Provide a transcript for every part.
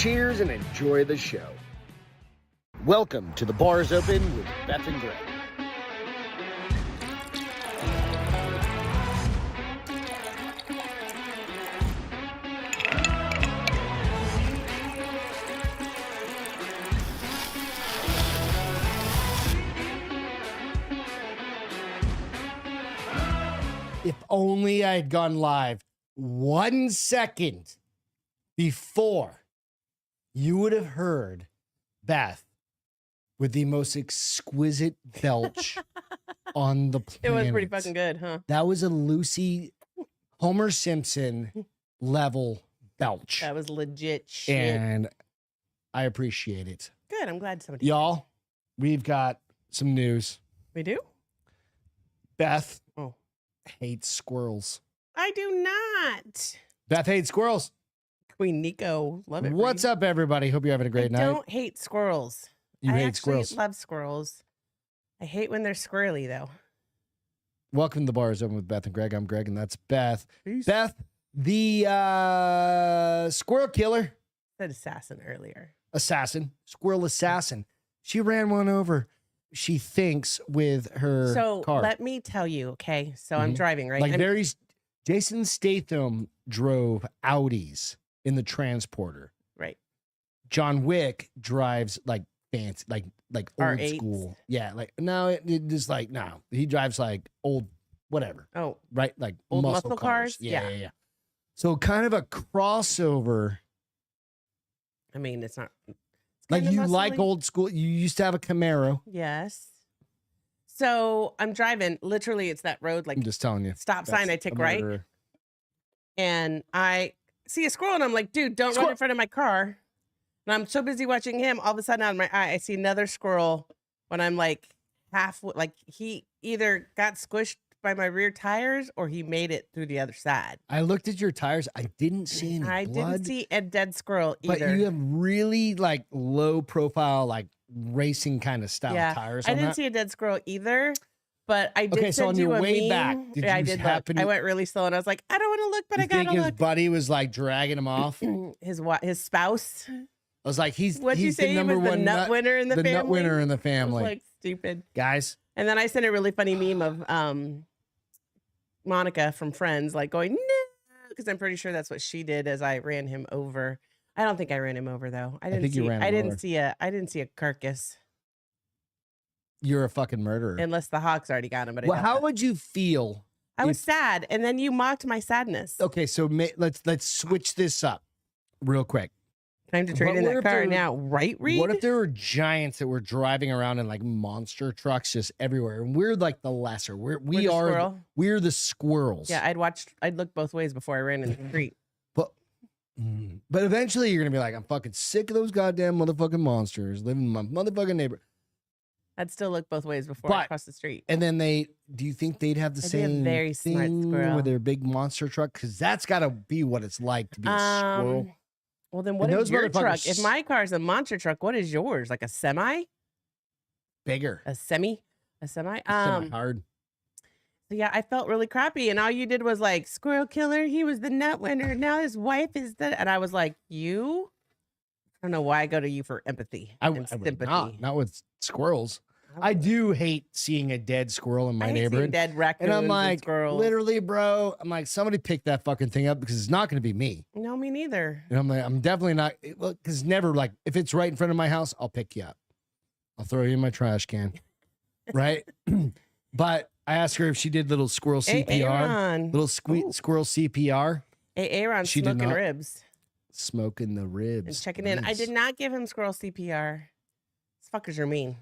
Cheers and enjoy the show. Welcome to The Bar's Open with Beth and Greg. If only I had gone live 1 second before, you would have heard Beth with the most exquisite belch on the planet. It was pretty fucking good, huh? That was a Lucy Homer Simpson level belch. That was legit shit. And I appreciate it. Good. I'm glad somebody. Y'all, we've got some news. We do? Beth Oh. hates squirrels. I do not. Beth hates squirrels. Queen Nico. Love it. What's up, everybody? Hope you're having a great night. I don't hate squirrels. You I hate actually squirrels. love squirrels. I hate when they're squirrely, though. Welcome to The Bar's Open with Beth and Greg. I'm Greg, and that's Beth. Peace. Beth, the squirrel killer, Said assassin earlier. squirrel assassin. She ran one over, she thinks, with her So car. let me tell you, okay? So I'm Mhm. driving, right? Like I'm- Jason Statham drove Audis in the Transporter. right. John Wick drives like fancy, like old R8s. school. Yeah, like no, it just like no. He drives like old, whatever. Oh, Right, like Old muscle muscle cars? Yeah, Yeah. yeah. So kind of a crossover. I mean, it's not. It's Like kinda you like muscly. old school. You used to have a Camaro. Yes. So I'm driving. Literally, it's that road, like I'm just telling you. stop sign. That's I take a right, murderer. and I see a squirrel, and I'm like, dude, don't run Squirrel. in front of my car. And I'm so busy watching him. All of a sudden, out of my eye, I see another squirrel. When I'm like like he either got squished by my rear tires or he made it through the other side. I looked at your tires. I didn't see any I blood. didn't see a dead squirrel But either. you have really like low profile, like racing kind of style Yeah, tires. I on didn't that. see a dead squirrel either. But I did Okay, so send on you your a way meme. back, did Yeah, I you did happen look. I to- went really slow, and I was like, I don't want to look, but You I think gotta his look. buddy was like dragging him off? His spouse. I was like, he's What'd you he's say? the He number was the one nut winner in the family. nut winner in the I was family. like stupid. Guys, And then I sent a really funny meme of Monica from Friends, like going no, because I'm pretty sure that's what she did as I ran him over. I don't think I ran him over though. I didn't think you see. ran I him didn't over. see a. I didn't see a carcass you're a fucking murderer. unless the hawks already got him. But I, Well, doubt how that. would you feel? I was if- sad, and then you mocked my sadness. Okay, so let's switch this up real quick. Time to trade what in if that car there- now, right, Reed? What if there were giants that were driving around in like monster trucks just everywhere, and we're like the lesser? We're the squirrel? We're the squirrels. Yeah, I'd look both ways before I ran in the street. But eventually you're gonna be like, I'm fucking sick of those goddamn motherfucking monsters living in my motherfucking neighborhood. I'd still look both ways before I But- cross the street. And then do you think they'd have the I'd be a same very smart thing squirrel. with their big monster truck? Because that's got to be what it's like to be a squirrel. Well, then what And is those your motherfuckers truck? If my car's a monster truck, what is yours? Like a semi? Bigger. A semi? A semi? Hard. So yeah, I felt really crappy, and all you did was like squirrel killer. He was the nut winner. Now his wife is the, and I was like, you. I don't know why I go to you for empathy I and would sympathy. not with squirrels. I do hate seeing a dead squirrel in my I hate seeing neighborhood. dead raccoons And I'm like, squirrels. literally, bro, I'm like, somebody pick that fucking thing up because it's not going to be me. No, me neither. And I'm like, I'm definitely not, because never like, if it's right in front of my house, I'll pick you up. I'll throw you in my trash can. Right? But I asked her if she did little squirrel Hey, CPR. Aaron. Little Ooh. squirrel CPR. Hey, Aaron, She did smoking not. ribs Smoking the ribs. and checking in. I Nice. did not give him squirrel CPR. These fuckers are mean.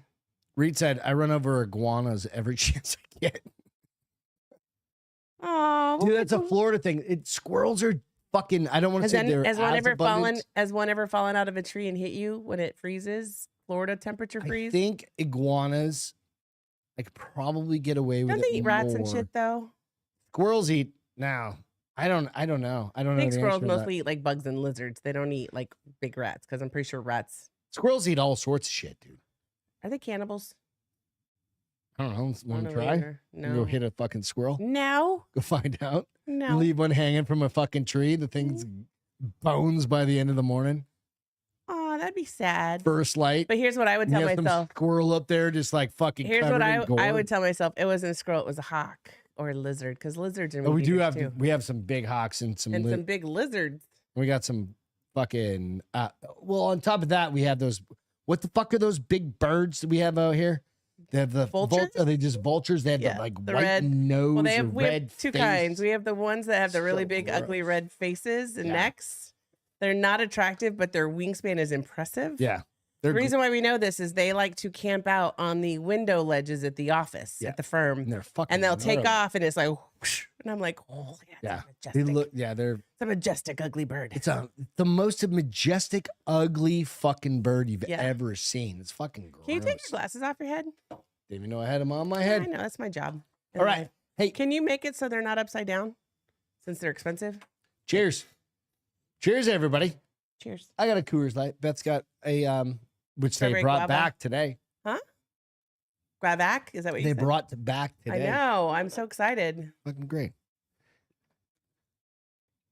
Reed said, I run over iguanas every chance I get. Oh, Dude, that's a Florida thing. Squirrels are fucking, I don't want to say they're has one as ever abundant. fallen out of a tree and hit you when it freezes? Florida temperature I freeze? think iguanas, I could probably get away with Don't it they eat rats and more. shit though? Squirrels eat now. I don't know. I don't I know think the answer squirrels to that. mostly eat like bugs and lizards. They don't eat like big rats because I'm pretty sure rats Squirrels eat all sorts of shit, dude. are they cannibals? I don't know. I Want don't to know try? either. Go No. hit a fucking squirrel. No. Go find out. No. Leave one hanging from a fucking tree. The thing's bones by the end of the morning. oh, that'd be sad. First Light. But here's what I would tell Some myself. squirrel up there just like fucking Here's covered what in gore. I would tell myself. It wasn't a squirrel. It was a hawk or a lizard. Because lizards are we do have too. we have some big hawks and some some big lizards. we got some fucking well, on top of that we have those, what the fuck are those big birds that we have out here? They have the vultures. Are they just vultures? They have the like the white red nose. Well, we have two face. kinds. We have the ones that have the really So big, gross. ugly red faces and Yeah. necks. They're not attractive, but their wingspan is impressive. Yeah. The reason why we know this is they like to camp out on the window ledges at the office, at the firm. And they're fucking And they'll take gnarly. off and it's like, whoosh, and I'm like, oh, yeah. They Majestic. look, they're It's a majestic, ugly bird. it's the most majestic, ugly fucking bird you've Yeah. ever seen. It's fucking gross. Can you take your glasses off your head? Didn't even know I had them on my I head. know, that's my job. All right. Hey, Can you make it so they're not upside down since they're expensive? cheers. Cheers, everybody. Cheers. I got a Coors Light. Beth's got a which they Strawberry brought guava. back today. Grab back? Is that what you They said? brought back I today. know. I'm so excited. Fucking great.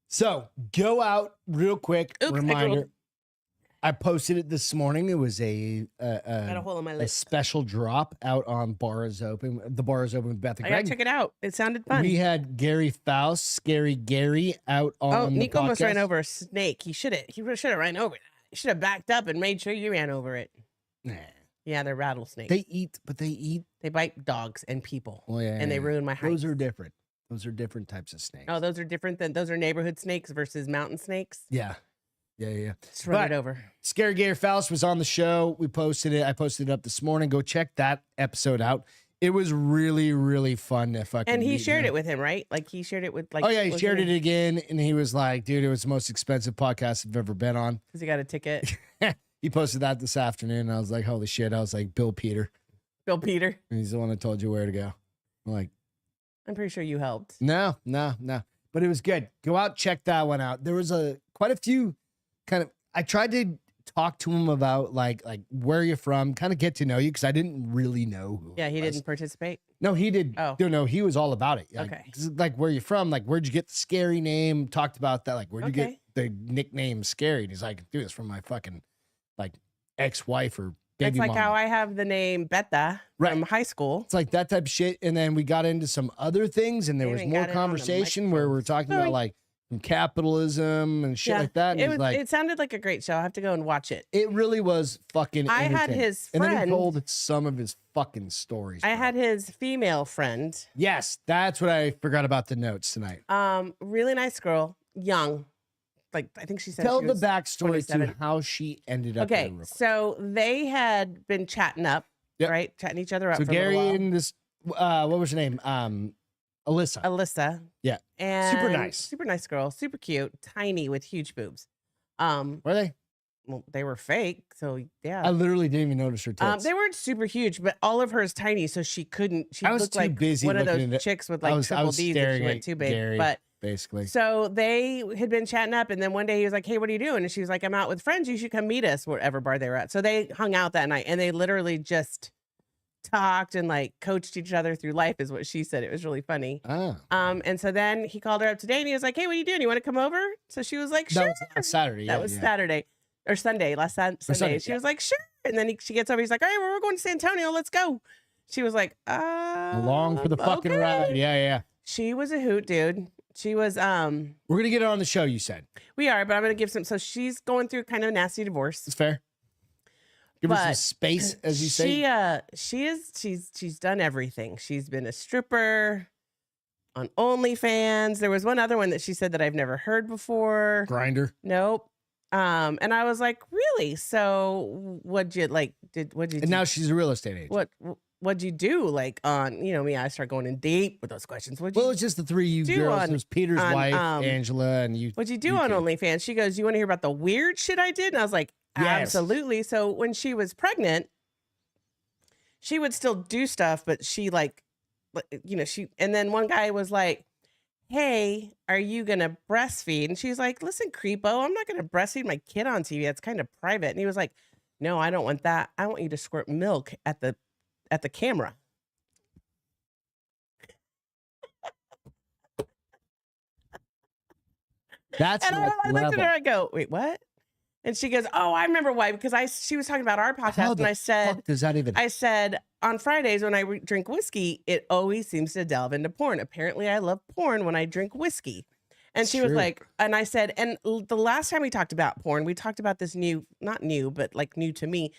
So go out real quick. Oops, I Reminder. drooled. I posted it this morning. It was Got a hole in my a lip. special drop out on Bar is Open. The Bar is Open with Beth and I gotta Greg. check it out. It sounded fun. We had Gary Faust, Scary Gary, out on Oh, the Nico almost ran podcast. over a snake. He should have ran over it. He should have backed up and made sure you ran over it. Nah. Yeah, they're rattlesnakes. They eat. They bite dogs and people. Well, yeah, And they yeah. ruin my Those hike. are different. Those are different types of snakes. Oh, those are neighborhood snakes versus mountain snakes. Yeah. Yeah. Just run But- it over. Scary Gary Faust was on the show. We posted it. I posted it up this morning. Go check that episode out. It was really, really fun to fucking And he meet shared him. it with him, right? Like he shared it with like. Oh yeah, he shared it again, and he was like, "Dude, it was the most expensive podcast I've ever been on." because he got a ticket. He posted that this afternoon, and I was like, "Holy shit!" I was like, "Bill Peter," Bill Peter. and he's the one that told you where to go. I'm like, I'm pretty sure you helped. no, but it was good. Go out, check that one out. There was quite a few kind of. I tried to talk to him about like where you're from, kind of get to know you, because I didn't really know who. Yeah, it he was. didn't participate. No, he did. Oh. No, he was all about it. Like, Okay. 'cause, like, where you from? Like, where'd you get the Scary name? Talked about that. Like, where'd you get Okay. the nickname Scary? And he's like, dude, it's from my fucking like ex-wife or baby It's like mama. how I have the name Beta Right. from high school. It's like that type of shit. And then we got into some other things, and there They was even more got it on the conversation where we were talking about Sorry. like capitalism and shit like that. And It he's was. like, It sounded like a great show. I have to go and watch it. it really was fucking. I had entertaining. his and then he friend. told some of his fucking stories. I bro. had his female friend. Yes, that's what I forgot about the notes tonight. Really nice girl, young. Like I think she said. Tell she the was backstory to 27. how she ended up. Okay, there real quick. so they had been chatting up, Yep. right? Chatting each other up. So for a little Gary while. and this, what was her name? Alyssa. Alyssa. Yeah. And nice. Super nice girl. Super cute. Tiny with huge boobs. Were they? Well, they were fake. So yeah. I literally didn't even notice her tits. They weren't super huge, but all of her is tiny, so she couldn't. She I was looked too like busy one of looking those at it. chicks with I like was triple D's if staring she went at too big. Gary, But basically. so they had been chatting up, and then one day he was like, "Hey, what are you doing?" And she was like, "I'm out with friends. You should come meet us wherever bar they were at." So they hung out that night, and they literally just talked and like coached each other through life, is what she said. It was really funny. Ah, And so then he called her up today, and he was like, "Hey, what are you doing? You want to come over?" So she was like, "Sure." that was last Saturday. That yeah, was yeah. Saturday or Sunday, last Sunday. Sunday, She yeah. was like, "Sure." And then she gets over. He's like, "All right, well, we're going to San Antonio. Let's go." She was like, Along for the fucking okay." ride. Yeah. She was a hoot, dude. She was We're gonna get her on the show. You said we are, but I'm gonna give some. So she's going through kind of a nasty divorce. it's fair. Give her some But space, as you say. She's done everything. She's been a stripper on OnlyFans. There was one other one that she said that I've never heard before. Grinder. Nope. And I was like, really? So what'd you like? What'd you And do? now she's a real estate agent. What'd you do? Like on, me, I start going in deep with those questions. What'd you Well, it's just the three you do girls. on- It was Peter's on, wife, Angela, and you. What'd you do you on two. OnlyFans? She goes, you want to hear about the weird shit I did? And I was like, Yes. absolutely. So when she was pregnant, she would still do stuff, but she and then one guy was like, hey, are you going to breastfeed? And she's like, listen, creepo, I'm not going to breastfeed my kid on TV. It's kind of private. And he was like, no, I don't want that. I want you to squirt milk at the camera. That's And I next looked at level. her, I go, wait, what? And she goes, "Oh, I remember why." Because she was talking about our How podcast, and the I said, fuck does that even? I said on Fridays when I drink whiskey, it always seems to delve into porn. Apparently, I love porn when I drink whiskey. And It's she was true. like, and I said, and the last time we talked about porn, we talked about this new, not new, but like new to me,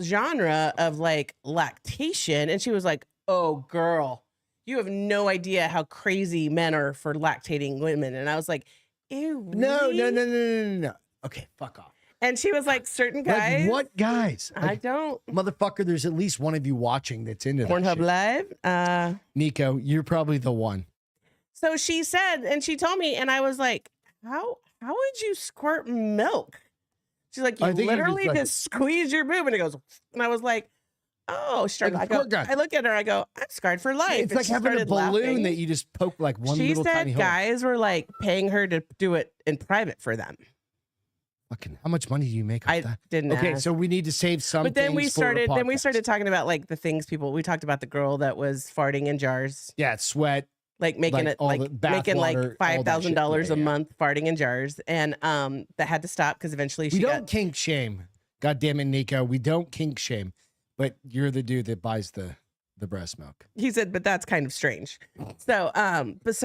genre of like lactation. And she was like, "Oh, girl, you have no idea how crazy men are for lactating women." And I was like, "Ew, No, really?" no. Okay, fuck off. And she was like, "Certain guys." Like what guys? I Like, don't. motherfucker, there's at least one of you watching that's into that Pornhub shit. Live. Nico, you're probably the one. So she said, and she told me, and I was like, how would you squirt milk? She's like, "You I think you literally just, like- just squeeze your boob," and it goes, and I was like, "Oh, sure." Like a I go, squirt gun. I look at her, I go, "I'm scarred for life." It's And like she having a started balloon laughing. that you just poke like one She little tiny said hole. guys were like paying her to do it in private for them. Fucking, how much money do you make off I that? didn't Okay, ask. so we need to save some. But then we things for a started podcast. talking about like the things people. We talked about the girl that was farting in jars, Yeah, sweat. like making Like it all like the bath making like water, all that shit. $5,000 Yeah, a yeah. month farting in jars, and that had to stop because eventually We she don't got. kink shame. God damn it, Nico. We don't kink shame. But you're the dude that buys the breast milk. He said, "But that's kind of strange." So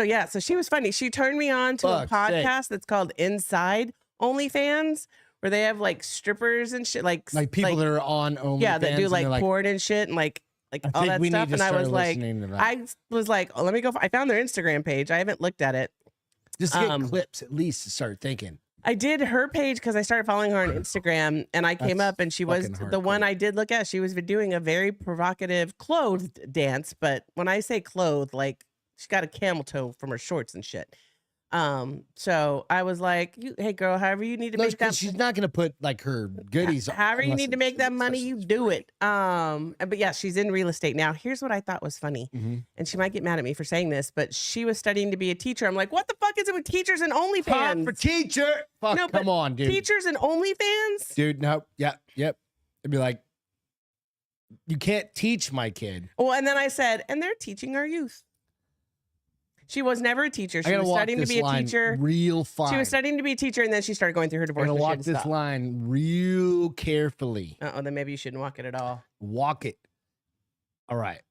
yeah, so she was funny. She turned me on to a Fuck's sake. podcast that's called Inside OnlyFans, where they have like strippers and shit, like People that are on OnlyFans. yeah, that do and like they're porn and shit, and like I all think that we stuff. need to And I start was like, listening to that. I was like, "Oh, let me go." I found their Instagram page. I haven't looked at it. Just to get um, clips at least to start thinking. I did her page because I started following her on Instagram, and I came That's up, and she was fucking the one hardcore. I did look at. She was doing a very provocative clothed dance, but when I say clothed, like she got a camel toe from her shorts and shit. So I was like, "Hey, girl, however you need to No, make that, because she's not going to put like her goodies on. however you unless need to it's make that money, especially you do it." But yeah, she's in real estate now. Here's what I thought was funny. Mhm. And she might get mad at me for saying this, but she was studying to be a teacher. I'm like, what the fuck is it with teachers and Hot OnlyFans? for teacher. Fuck, No, but come on, dude. Teachers and OnlyFans? Dude, no. Yep. It'd be like, you can't teach my kid. Well, and then I said, and they're teaching our youth. She was never a teacher. I She gotta was walk studying to this be a line teacher. real fine. She was studying to be a teacher, and then she started going through her I'm divorce. gonna and she walk had to this stop. line real carefully. Then maybe you shouldn't walk it at all. Walk it. All right.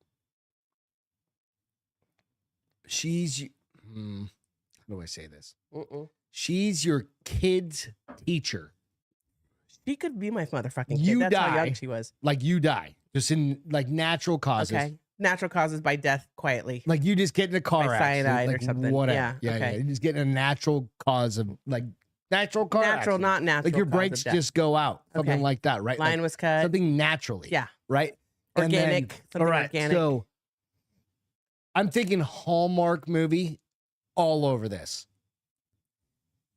She's. How do I say this? She's your kid's teacher. She could be my motherfucking kid. You That's how die. young she was. Like you die, just in like natural causes. Okay. Natural causes by death quietly. Like you just get in a car By accident, cyanide or like something. Whatever. Yeah, okay. You just get in a natural cause of like natural car. Natural, accident. not natural. Like your cause of brakes death. just go out, something Okay. like that, right? Line Like was cut. something naturally. Yeah. Right. And then- Organic. Something all right. organic. So I'm thinking Hallmark movie all over this.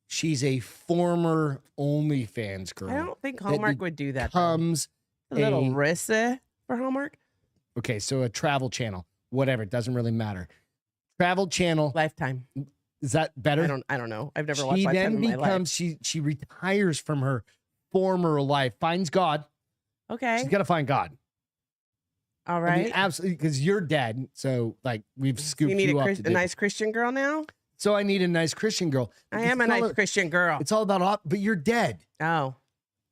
She's a former OnlyFans girl. I don't think Hallmark would do that. though. Comes A little a- risky for Hallmark. okay, so a travel channel, whatever, it doesn't really matter. Travel channel, Lifetime. is that better? I don't know. I've never watched She Lifetime then in my life. becomes she retires from her former life, finds God. Okay. She's got to find God. All I right. mean, absolutely, because you're dead. So like we've scooped you need you up. a to do. nice Christian girl now? So I need a nice Christian girl. I Because am a it's all- nice Christian girl. It's all about but you're dead. Oh,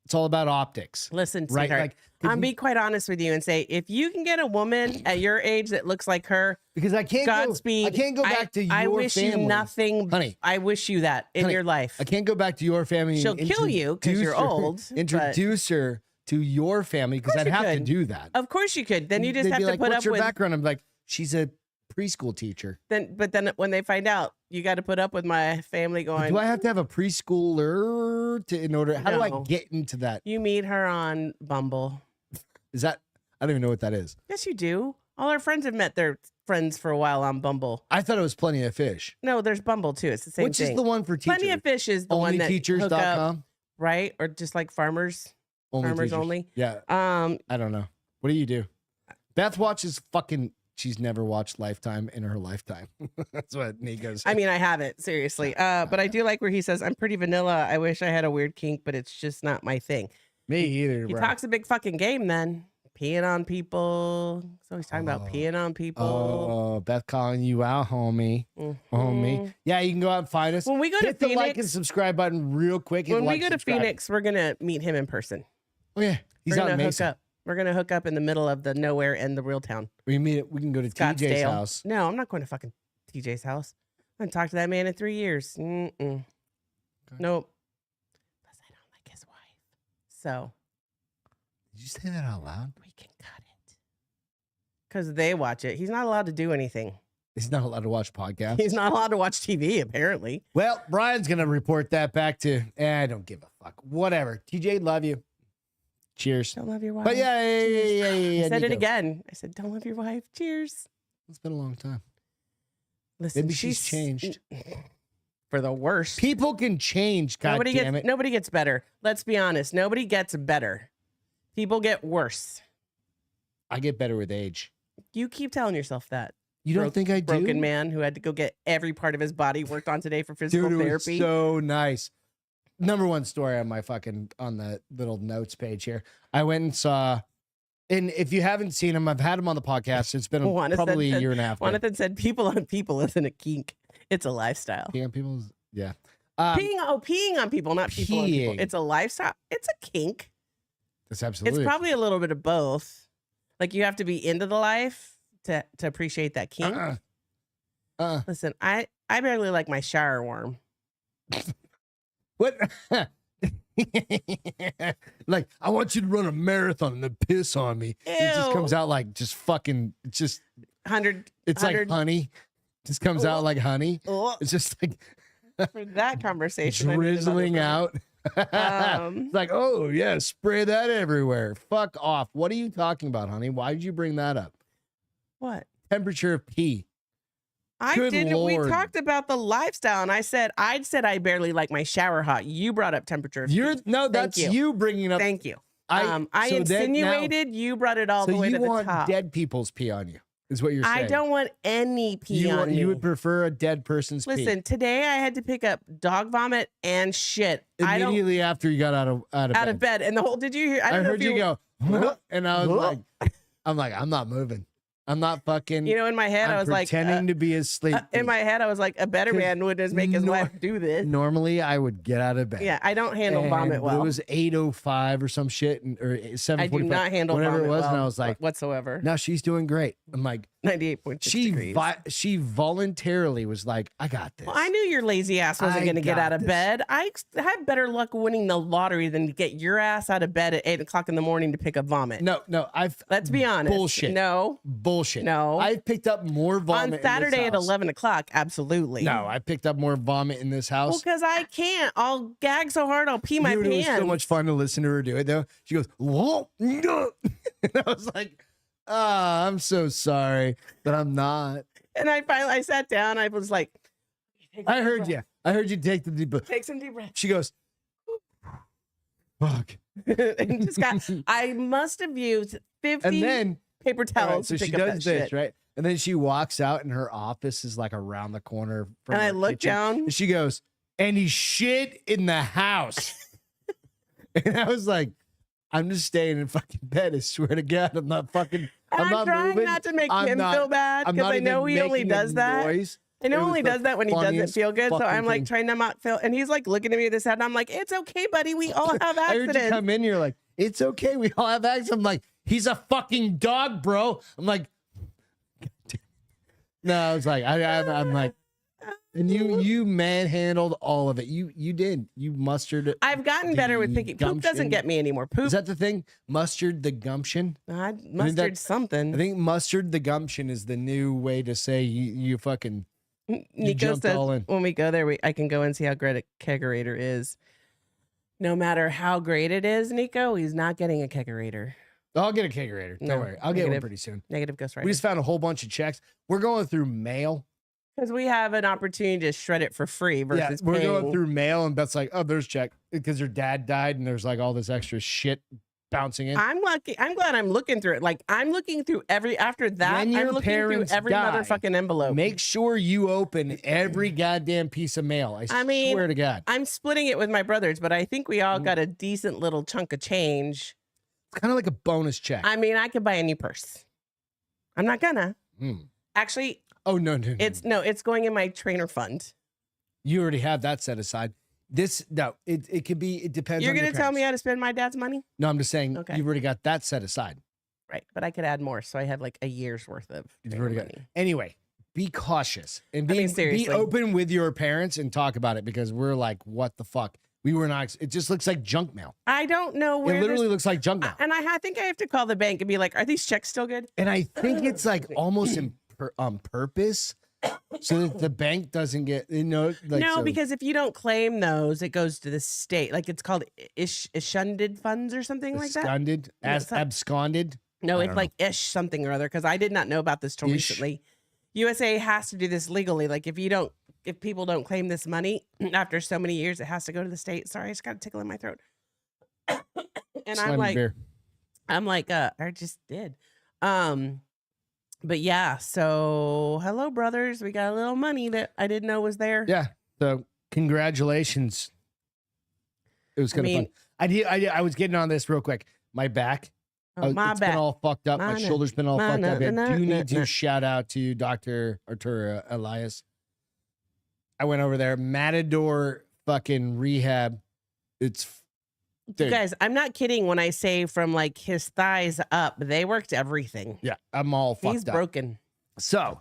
It's all about optics, listen, right? sweetheart. Like if I'm you- be quite honest with you and say, if you can get a woman at your age that looks like her, because I can't Godspeed. I can't go back to your I wish family. you nothing, Honey. I wish you that in Honey, your life. I can't go back to your family. She'll and kill you 'cause you're introduce her- old, but- Introduce her to your family because course I'd you have to could. do that. Of course you could. Then you just They'd have be to like, put What's up your with. background? I'm like, she's a preschool teacher. But then when they find out, you got to put up with my family going. Do I have to have a preschooler in order? How do I No. get into that? You meet her on Bumble. Is that? I don't even know what that is. Yes, you do. All our friends have met their friends for a while on Bumble. I thought it was Plenty of Fish. No, there's Bumble too. It's the same Which thing. is the one for teachers? Plenty of Fish is the one that hook up, Onlyteachers.com. right? Or just like farmers. Farmers Teachers. only. Yeah. I don't know. What do you do? Beth watches fucking. She's never watched Lifetime in her lifetime. That's what Nico said. I mean, I haven't seriously. But I do like where he says, "I'm pretty vanilla. I wish I had a weird kink, but it's just not my thing." Me either, He bro. talks a big fucking game then. peeing on people. He's always talking about peeing on people. Oh, Beth calling you out, homie. Homie. Yeah, you can go out and find us. When we go Hit to the like and Phoenix, subscribe button real quick. when we like, go to subscribe. Phoenix, we're gonna meet him in person. Oh yeah, he's We're out in gonna hook Mesa. up. We're gonna hook up in the middle of the nowhere and the real town. We can go to TJ's Scottsdale. house. No, I'm not going to fucking TJ's house. I haven't talked to that man in 3 years. Nope. Plus, I don't like his wife. So. Did you say that out loud? We can cut it. Because they watch it. He's not allowed to do anything. He's not allowed to watch podcasts. He's not allowed to watch TV, apparently. Well, Brian's gonna report that back to. I don't give a fuck. Whatever. TJ, love you. Cheers. Don't love your wife. But yeah. I said it Nico. again. I said, don't love your wife. Cheers. It's been a long time. Listen, Maybe she's changed. For the worse. People can change. God damn it. Nobody gets better. Let's be honest. Nobody gets better. People get worse. I get better with age. You keep telling yourself that. You don't think I do? Broken man who had to go get every part of his body worked on today for physical Dude, it was therapy. so nice. Number one story on my on the little notes page here. I went and saw, and if you haven't seen him, I've had him on the podcast. It's been probably a year and a half. Jonathan said, "People on people isn't a kink; it's a lifestyle." Peeing on people, yeah. Peeing on people, not people on people. Peeing. It's a lifestyle. It's a kink. That's absolutely. It's probably a little bit of both. Like you have to be into the life to appreciate that kink. Listen, I barely like my shower worm. What? Like, I want you to run a marathon and then piss on me. Ew. It just comes out like just fucking. It's just 100. It's like honey. Just comes out like honey. It's just like for that conversation, I need another drizzling one. out. It's like, oh yeah, spray that everywhere. Fuck off. What are you talking about, honey? Why did you bring that up? What? Temperature of pee. I Good didn't. Lord. We talked about the lifestyle, and I said I barely like my shower hot. You brought up temperature. Of You're pee. no, that's you bringing up. Thank you. I So insinuated now, you brought it all the way to the top. So you want dead people's pee on you? Is what you're saying? I don't want any pee on me. You would prefer a dead person's pee. Listen, today I had to pick up dog vomit and shit. Immediately after you got out of bed. And the whole. Did you hear? I heard you go, and I was like, I'm not moving. I'm not fucking. You know, in my head, I was like pretending to be asleep. In my head, I was like, a better man would just make his wife do this. Normally, I would get out of bed. Yeah, I don't handle vomit well. It was 8:05 or some shit, or 7:45. I do not handle whatever vomit it was, well and I was like, whatsoever. No, she's doing great. I'm like, 98.6 degrees. She voluntarily was like, I got this. Well, I knew your lazy ass wasn't going to get out of bed. I had better luck winning the lottery than to get your ass out of bed at 8 o'clock in the morning to pick up vomit. No, let's be honest. Bullshit. No. Bullshit. No. I picked up more vomit on Saturday in at this house. 11 o'clock. Absolutely. No, I picked up more vomit in this house. Well, because I can't. I'll gag so hard I'll pee my Dude, pants. it was so much fun to listen to her do it though. She goes, whoa, no. And I was like, I'm so sorry, but I'm not. And I sat down. I was like, I heard you. I heard you take the deep breath. Take some deep breaths. She goes, fuck. And just got, I must have used 50 and then paper towels. right, so to she pick up does that this, shit. right? And then she walks out and her office is like around the corner from And I her look kitchen. down. And she goes, and he shit in the house. And I was like, I'm just staying in fucking bed. I swear to God, I'm not fucking. I'm not trying moving. not to make I'm him not- feel bad I'm because not I know even he only making a does that. noise. I know It was only the does that when he doesn't funniest feel good. So fucking I'm like thing. trying to not feel. And he's like looking at me this head, and I'm like, it's okay, buddy. We all have I heard you accidents. come in. You're like, it's okay. We all have accidents. I'm like, he's a fucking dog, bro. I'm like, no. I was like, I'm like, and you manhandled all of it. You did. You mustered it. I've gotten better with picking. Poop doesn't gumption. get me anymore. Poop. Is that the thing? Mustered the gumption. I mustard something. I think mustered the gumption is the new way to say you fucking. Nico jumped says all in. when we go there, I can go and see how great a kegerator is. No matter how great it is, Nico, he's not getting a kegerator. I'll get a kegerator. Don't No, worry. I'll get one negative. pretty soon. Negative Ghost Rider. We just found a whole bunch of checks. We're going through mail. Because we have an opportunity to shred it for free versus We're paying. going through mail, and Beth's like, "Oh, there's check," because her dad died, and there's like all this extra shit bouncing in. I'm lucky. I'm glad I'm looking through it. Like I'm looking through after that. When your I'm looking through parents every die, motherfucking envelope. Make sure you open every goddamn piece of mail. I mean, swear to God. I'm splitting it with my brothers, but I think we all got a decent little chunk of change. It's kind of like a bonus check. I mean, I could buy a new purse. I'm not gonna. Actually, oh no. It's going in my trainer fund. You already have that set aside. It could be. It depends. You're going gonna to tell me how to spend my dad's money? No, I'm just saying. Okay. You've already got that set aside. Right, but I could add more, so I have like a year's worth of trainer money. Anyway, be cautious and be open with your parents and talk about it, because we're like, what the fuck? We were not. It just looks like junk mail. I don't know where. It literally looks like junk mail. And I think I have to call the bank and be like, "Are these checks still good?" And I think it's like almost on purpose, so that the bank doesn't get no, because if you don't claim those, it goes to the state. Like it's called eschunded funds or something like that. Absconded. No, it's like ish something or other. Because I did not know about this till recently. USA has to do this legally. Like if people don't claim this money after so many years, it has to go to the state. Sorry, I just got a tickle in my throat. And I'm like, I just did. But yeah, so hello, brothers. We got a little money that I didn't know was there. Yeah. So congratulations. It was kind of fun. I was getting on this real quick. My back. It's been all fucked up. My shoulder's been all fucked up. I do need to shout out to Dr. Arturo Elias. I went over there. Matador fucking rehab. Dude. You guys, I'm not kidding when I say from like his thighs up, they worked everything. Yeah, I'm all fucked up. He's broken. So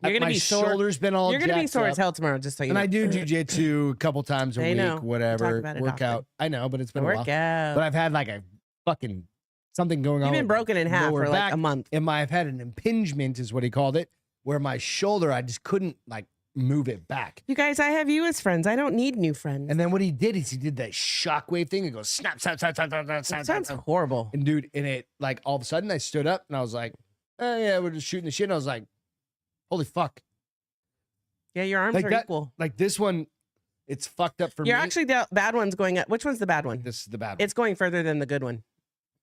you're gonna my be sore. Shoulder's been all. You're gonna be sore as hell tomorrow, just so you know. And I do jujitsu a couple times a week, whatever. Workout. I know, but it's been a while. But I've had like a fucking something going on. You've been broken in half for like a month. And I've had an impingement, is what he called it, where my shoulder, I just couldn't like move it back. You guys, I have you as friends. I don't need new friends. And then what he did is he did that shockwave thing. It goes snap, snap, snap, snap, snap, snap, snap. Sounds horrible. And dude, and it like all of a sudden I stood up and I was like, oh yeah, we're just shooting the shit. And I was like, holy fuck. Yeah, your arms are equal. Like this one, it's fucked up for me. You're actually the bad one's going up. Which one's the bad one? This is the bad one. It's going further than the good one.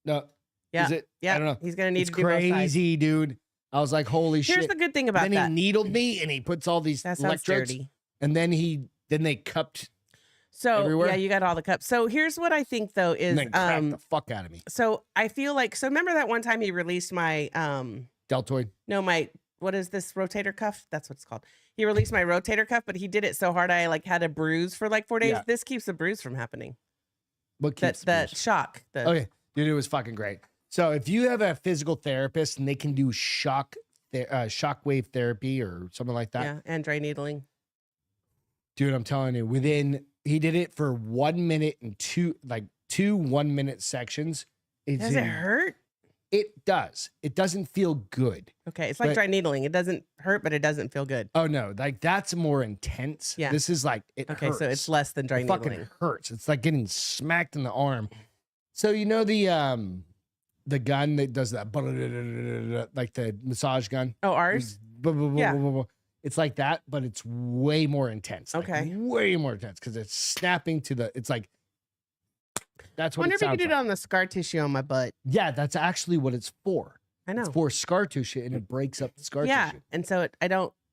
No. Yeah. Is it? Yeah. I don't know. He's gonna need it's to do both sides. crazy, dude. I was like, holy shit. Here's the good thing about that. Then he needled me and he puts all these electrodes. Dirty. And then they cupped everywhere. Yeah, you got all the cups. So here's what I think though is and then cracked the fuck out of me. So I feel like remember that one time he released my deltoid? No, what is this rotator cuff? That's what it's called. He released my rotator cuff, but he did it so hard I like had a bruise for like 4 days. Yeah. This keeps the bruise from happening. What keeps that shock? Okay, dude, it was fucking great. So if you have a physical therapist and they can do shockwave therapy or something like that. Yeah, and dry needling. Dude, I'm telling you, he did it for 1 minute and two 1 minute sections. Does it hurt? It does. It doesn't feel good. Okay, it's like dry needling. It doesn't hurt, but it doesn't feel good. Oh no, like that's more intense. Yeah. This is like okay, hurts. So it's less than dry needling. Fucking hurts. It's like getting smacked in the arm. So you know the gun that does that, like the massage gun. Oh, ours? Yeah. It's like that, but it's way more intense. Okay. Like way more intense because it's snapping it's like, that's what I wonder it if you could do like. it on the scar tissue on my butt. Yeah, that's actually what it's for. I know. It's for scar tissue and it breaks up the scar tissue. Yeah, and so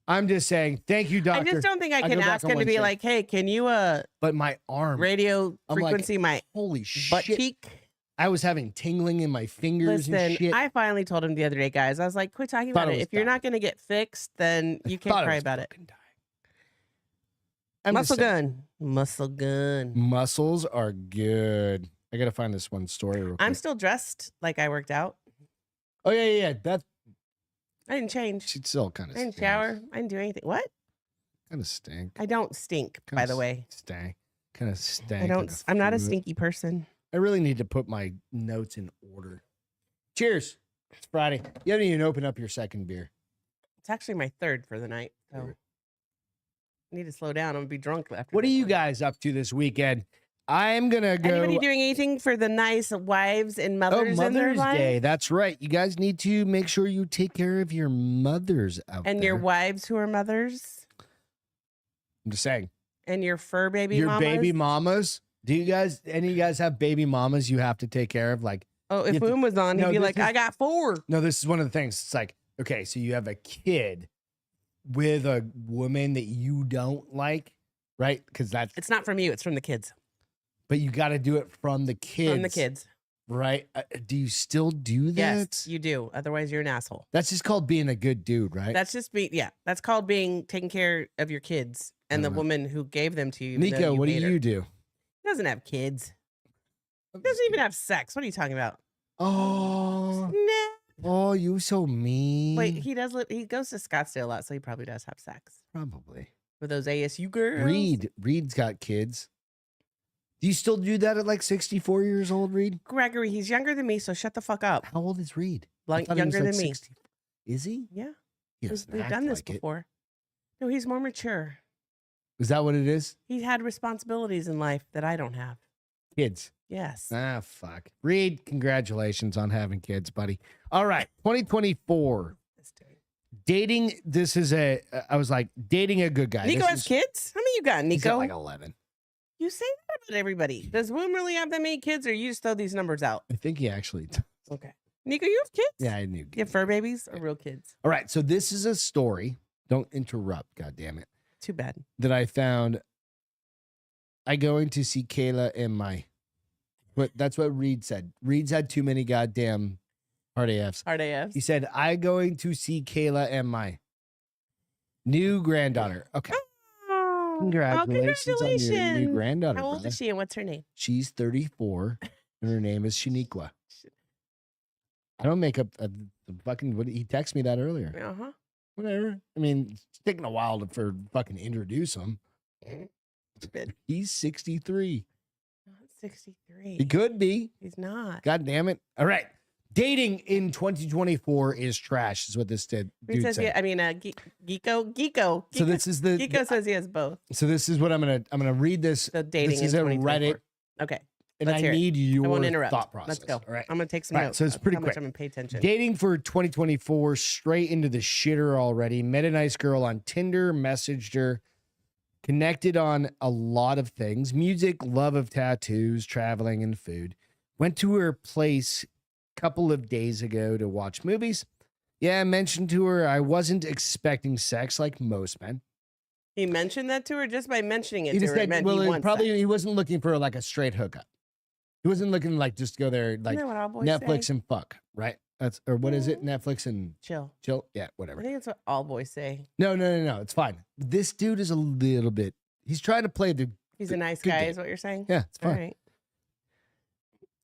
I'm just saying, thank you, doctor. I just don't think I can ask him to be like, hey, can you but my arm radio frequency my holy butt shit. cheek? I was having tingling in my fingers and shit. I finally told him the other day, guys. I was like, quit talking about it. If you're not going to get fixed, then you can't cry about it. Muscle gun. Muscles are good. I got to find this one story real quick. I'm still dressed like I worked out. Oh, yeah. I didn't change. She'd still kind of I didn't shower. I didn't do anything. What? Kind of stink. I don't stink, by the way. Kind of stank. I'm not a stinky person. I really need to put my notes in order. Cheers. It's Friday. You haven't even opened up your second beer. It's actually my third for the night. So I need to slow down. I'm going to be drunk after. What are you guys up to this weekend? I'm going to go. Anybody doing anything for the nice wives and mothers in their life? Day. That's right. You guys need to make sure you take care of your mothers out there. And your wives who are mothers? I'm just saying. And your fur baby mamas? Your baby mamas? Do you guys, any of you guys have baby mamas you have to take care of? Like, oh, if Boom was on, he'd be like, I got 4. No, this is one of the things. It's like, okay, so you have a kid with a woman that you don't like, right? Because it's not from you, it's from the kids. But you got to do it from the kids. From the kids. Right? Do you still do that? Yes, you do. Otherwise, you're an asshole. That's just called being a good dude, right? That's just that's called being taking care of your kids and the woman who gave them to you. even though Nico, you what do made her. you do? He doesn't have kids. He doesn't even have sex. What are you talking about? Oh, Nah. oh, you so mean. Wait, he does live. He goes to Scottsdale a lot, so he probably does have sex Probably. with those ASU girls. Reed's got kids. Do you still do that at like 64 years old, Reed? Gregory, he's younger than me, so shut the fuck up. How old is Reed? I Like thought he was younger like than me. 60. Is he? Yeah, He doesn't we've act done this like it. before. No, he's more mature. Is that what it is? He's had responsibilities in life that I don't have. Kids. Yes. Ah, fuck. Reed, congratulations on having kids, buddy. All right, 2024. Dating, this is I was like, dating a good guy. Nico This has is- kids? How many you got, he's got Nico? like 11. You say that about everybody. Does Boom really have that many kids, or you just throw these numbers out? I think he actually does. Okay. Nico, you have kids? Yeah, I knew. You have fur babies or real kids? All right, so this is a story. Don't interrupt, God damn it. Too bad. That I found. I going to see Kayla and my. But that's what Reed said. Reed's had too many goddamn hard AFs. Hard AFs. He said, I going to see Kayla and my new granddaughter. Okay. Oh, Congratulations on your new granddaughter. How old brother. is she and what's her name? She's 34 and her name is Shaniqua. I don't make up the fucking. What he texted me that earlier. Uh-huh. Whatever. I mean, it's taking a while for fucking introduce him. He's 63. Not 63. He could be. He's not. God damn it. All right. Dating in 2024 is trash, is what this dude says said. I mean, Geeko. So this is the. Geeko says he has both. So this is what I'm gonna read this. The dating This is in a 2024. Reddit, Okay. and Let's I hear it. need your I won't interrupt. thought process. Let's go. All right. I'm going to take some All right, notes. so it's pretty how quick. much I'm going to pay attention. Dating for 2024, straight into the shitter already. Met a nice girl on Tinder, messaged her, connected on a lot of things: music, love of tattoos, traveling, and food. Went to her place a couple of days ago to watch movies. Yeah, I mentioned to her I wasn't expecting sex like most men. He mentioned that to her just by mentioning it He to just her. It said, meant well, he wants probably that. he wasn't looking for like a straight hookup. He wasn't looking like just go there like Isn't that what all boys Netflix say? and fuck, right? That's or what is it? Netflix and Chill. chill. Yeah, I whatever. think that's what all boys say. No. It's fine. This dude is a little bit. He's trying to play the. He's a nice good guy, game. is what you're saying? Yeah, it's All fine. right.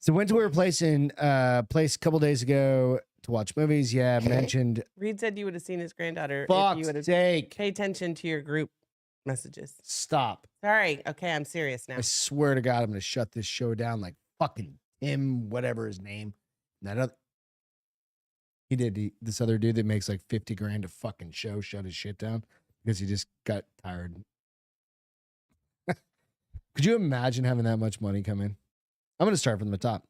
So went to her place a couple days ago to watch movies. Yeah, mentioned. Reed said you would have seen his granddaughter if you would Fuck's have sake! paid attention to your group messages. Stop! Sorry. Okay, I'm serious now. I swear to God, I'm gonna shut this show down like fucking Tim, whatever his name. That other. This other dude that makes like 50 grand a fucking show shut his shit down because he just got tired. Could you imagine having that much money come in? I'm going to start from the top.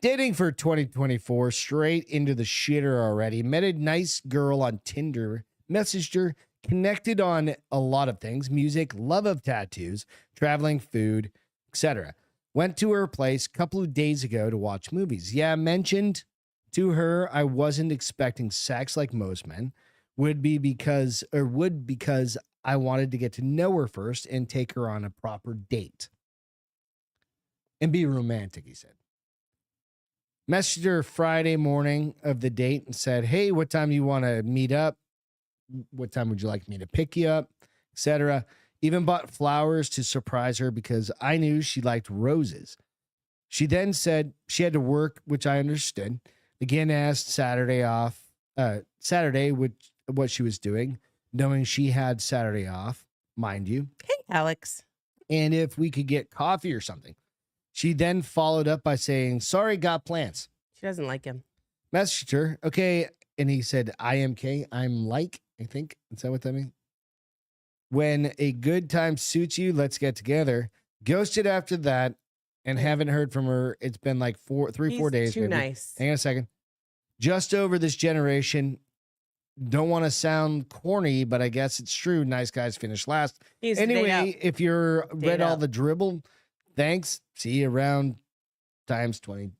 Dating for 2024, straight into the shitter already. Met a nice girl on Tinder, messaged her, connected on a lot of things: music, love of tattoos, traveling, food, etc. Went to her place a couple of days ago to watch movies. Yeah, mentioned to her I wasn't expecting sex like most men. Would because I wanted to get to know her first and take her on a proper date. And be romantic, he said. Messaged her Friday morning of the date and said, hey, what time do you want to meet up? What time would you like me to pick you up? Etc. Even bought flowers to surprise her because I knew she liked roses. She then said she had to work, which I understood. Again, asked Saturday, what she was doing, knowing she had Saturday off, mind you. Hey, Alex. And if we could get coffee or something. She then followed up by saying, sorry, got plans. She doesn't like him. Messaged her, okay. And he said, IMK, I'm like, I think. Is that what that means? When a good time suits you, let's get together. Ghosted after that and haven't heard from her. It's been like 4 days. Too maybe. nice. Hang on a second. Just over this generation. Don't want to sound corny, but I guess it's true. Nice guys finish last. Anyway, if you're read all the dribble, thanks. See you around times 20,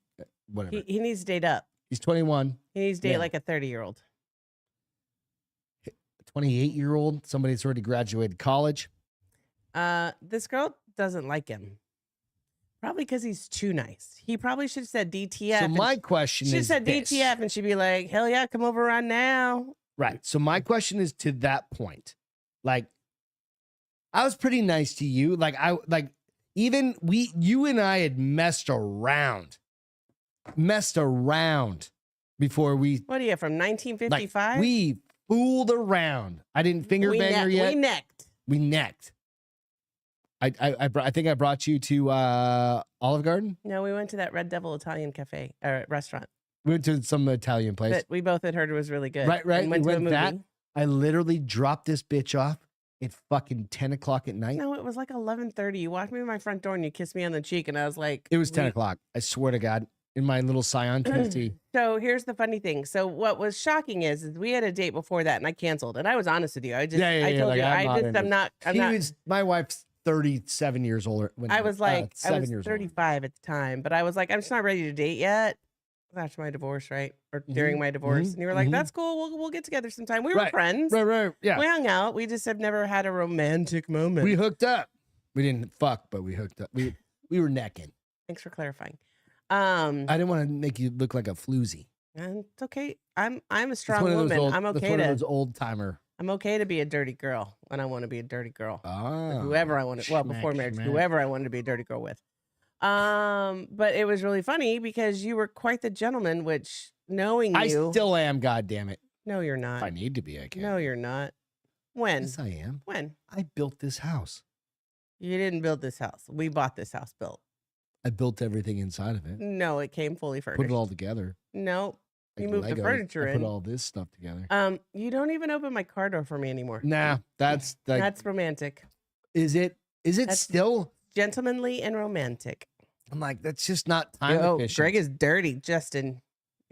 whatever. He needs to date up. He's 21. He needs to date like a 30-year-old. 28-year-old, somebody that's already graduated college. This girl doesn't like him. Probably because he's too nice. He probably should have said DTF. So my question should is have said this. DTF, and she'd be like, "Hell yeah, come over right now." Right. So my question is to that point. Like, I was pretty nice to you. Even you and I had messed around before we. What are you from 1955? We fooled around. I didn't finger bang her yet. We necked. I think I brought you to Olive Garden. No, we went to that Red Devil Italian cafe or restaurant. We went to some Italian place that we both had heard was really good. Right. And went to a movie. That. I literally dropped this bitch off at fucking 10 o'clock at night. No, it was like 11:30. You walked me to my front door and you kissed me on the cheek, and I was like, it was 10 o'clock. I swear to God, in my little Scion Tennessee. So here's the funny thing. So what was shocking is we had a date before that, and I canceled. And I was honest with you. I told you, I'm not. My wife's 37 years older. I was like, I was 35 at the time, but I was like, I'm just not ready to date yet. After my divorce, right? Or during my divorce. And you were like, that's cool. We'll get together sometime. We were friends. Right. Yeah. We hung out. We just have never had a romantic moment. We hooked up. We didn't fuck, but we hooked up. We were necking. Thanks for clarifying. I didn't want to make you look like a floozy. And it's okay. I'm a strong woman. I'm okay to old timer. I'm okay to be a dirty girl when I want to be a dirty girl. Ah, whoever I want to. Well, before marriage, whoever I wanted to be a dirty girl with. But it was really funny because you were quite the gentleman, which knowing you. I still am, goddammit. No, you're not. If I need to be, I can. No, you're not. When? Yes, I am. When? I built this house. You didn't build this house. We bought this house built. I built everything inside of it. No, it came fully furnished. Put it all together. No. You moved Legos. the furniture in. Put all this stuff together. You don't even open my car door for me anymore. Nah, that's romantic. Is it that's still gentlemanly and romantic? I'm like, that's just not time efficient. Greg is dirty, Justin.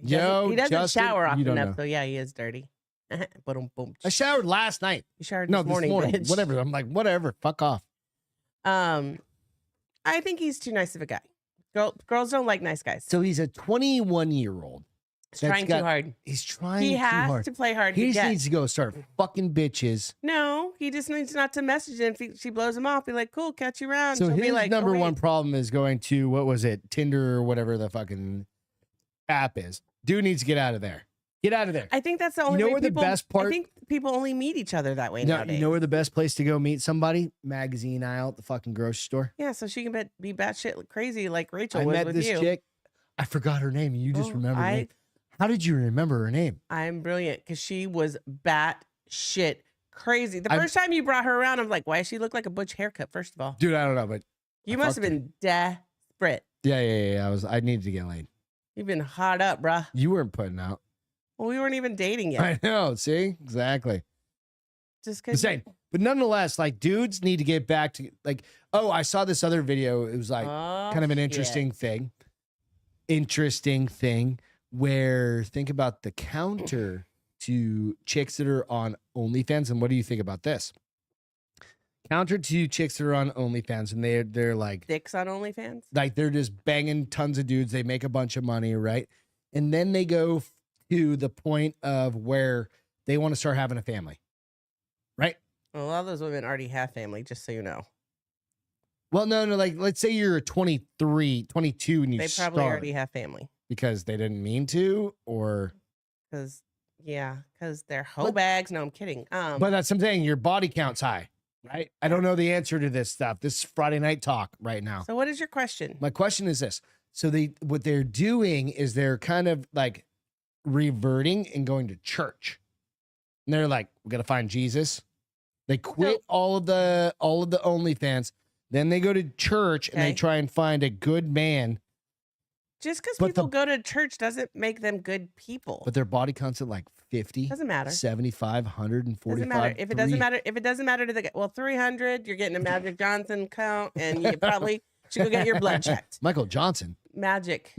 He doesn't Justin, shower often enough, so yeah, he is dirty. I showered last night. You showered this morning. Bitch. Whatever. I'm like, whatever. Fuck off. I think he's too nice of a guy. Girls don't like nice guys. So he's a 21-year-old. He's trying too hard. He's trying too hard. He has to to play hard. He just needs to go start fucking bitches. No, he just needs not to message her. If she blows him off, be like, cool, catch you around. So she'll his be like, number one problem is going to, what was it, Tinder or whatever the fucking app is. Dude needs to get out of there. Get out of there. I think that's the only way the best part? I think people only meet each other that way nowadays. You know where the best place to go meet somebody? Magazine aisle at the fucking grocery store. Yeah, so she can be batshit crazy like Rachel I was met with this you. chick. I forgot her name. You just remembered me. How did you remember her name? I'm brilliant because she was batshit crazy. The first time you brought her around, I'm like, why does she look like a butch haircut, first of all? Dude, I don't know, but you must have been desperate. Yeah. I needed to get laid. You've been hot up, bruh. You weren't putting out. Well, we weren't even dating yet. I know. See? Exactly. Just because. But nonetheless, like, dudes need to get back to, like, I saw this other video. It was like kind of an interesting thing. Where think about the counter to chicks that are on OnlyFans. And what do you think about this? Counter to chicks that are on OnlyFans, and they're like dicks on OnlyFans. Like they're just banging tons of dudes. They make a bunch of money, right? And then they go to the point of where they want to start having a family, right? Well, a lot of those women already have family, just so you know. Well, no. Like, let's say you're 23, 22, and you they probably already have family. Because they didn't mean to, or because they're hoe bags. No, I'm kidding. But that's what I'm saying. Your body count's high, right? I don't know the answer to this stuff. This is Friday night talk right now. So what is your question? My question is this. So what they're doing is they're kind of like reverting and going to church. And they're like, we got to find Jesus. They quit all of the OnlyFans. Then they go to church and they try and find a good man. Just because people go to church doesn't make them good people. But their body count's at like 50. Doesn't matter. 75, 145. Doesn't matter. If it doesn't matter to the 300, you're getting a Magic Johnson count, and you probably should go get your blood checked. Michael Johnson. Magic.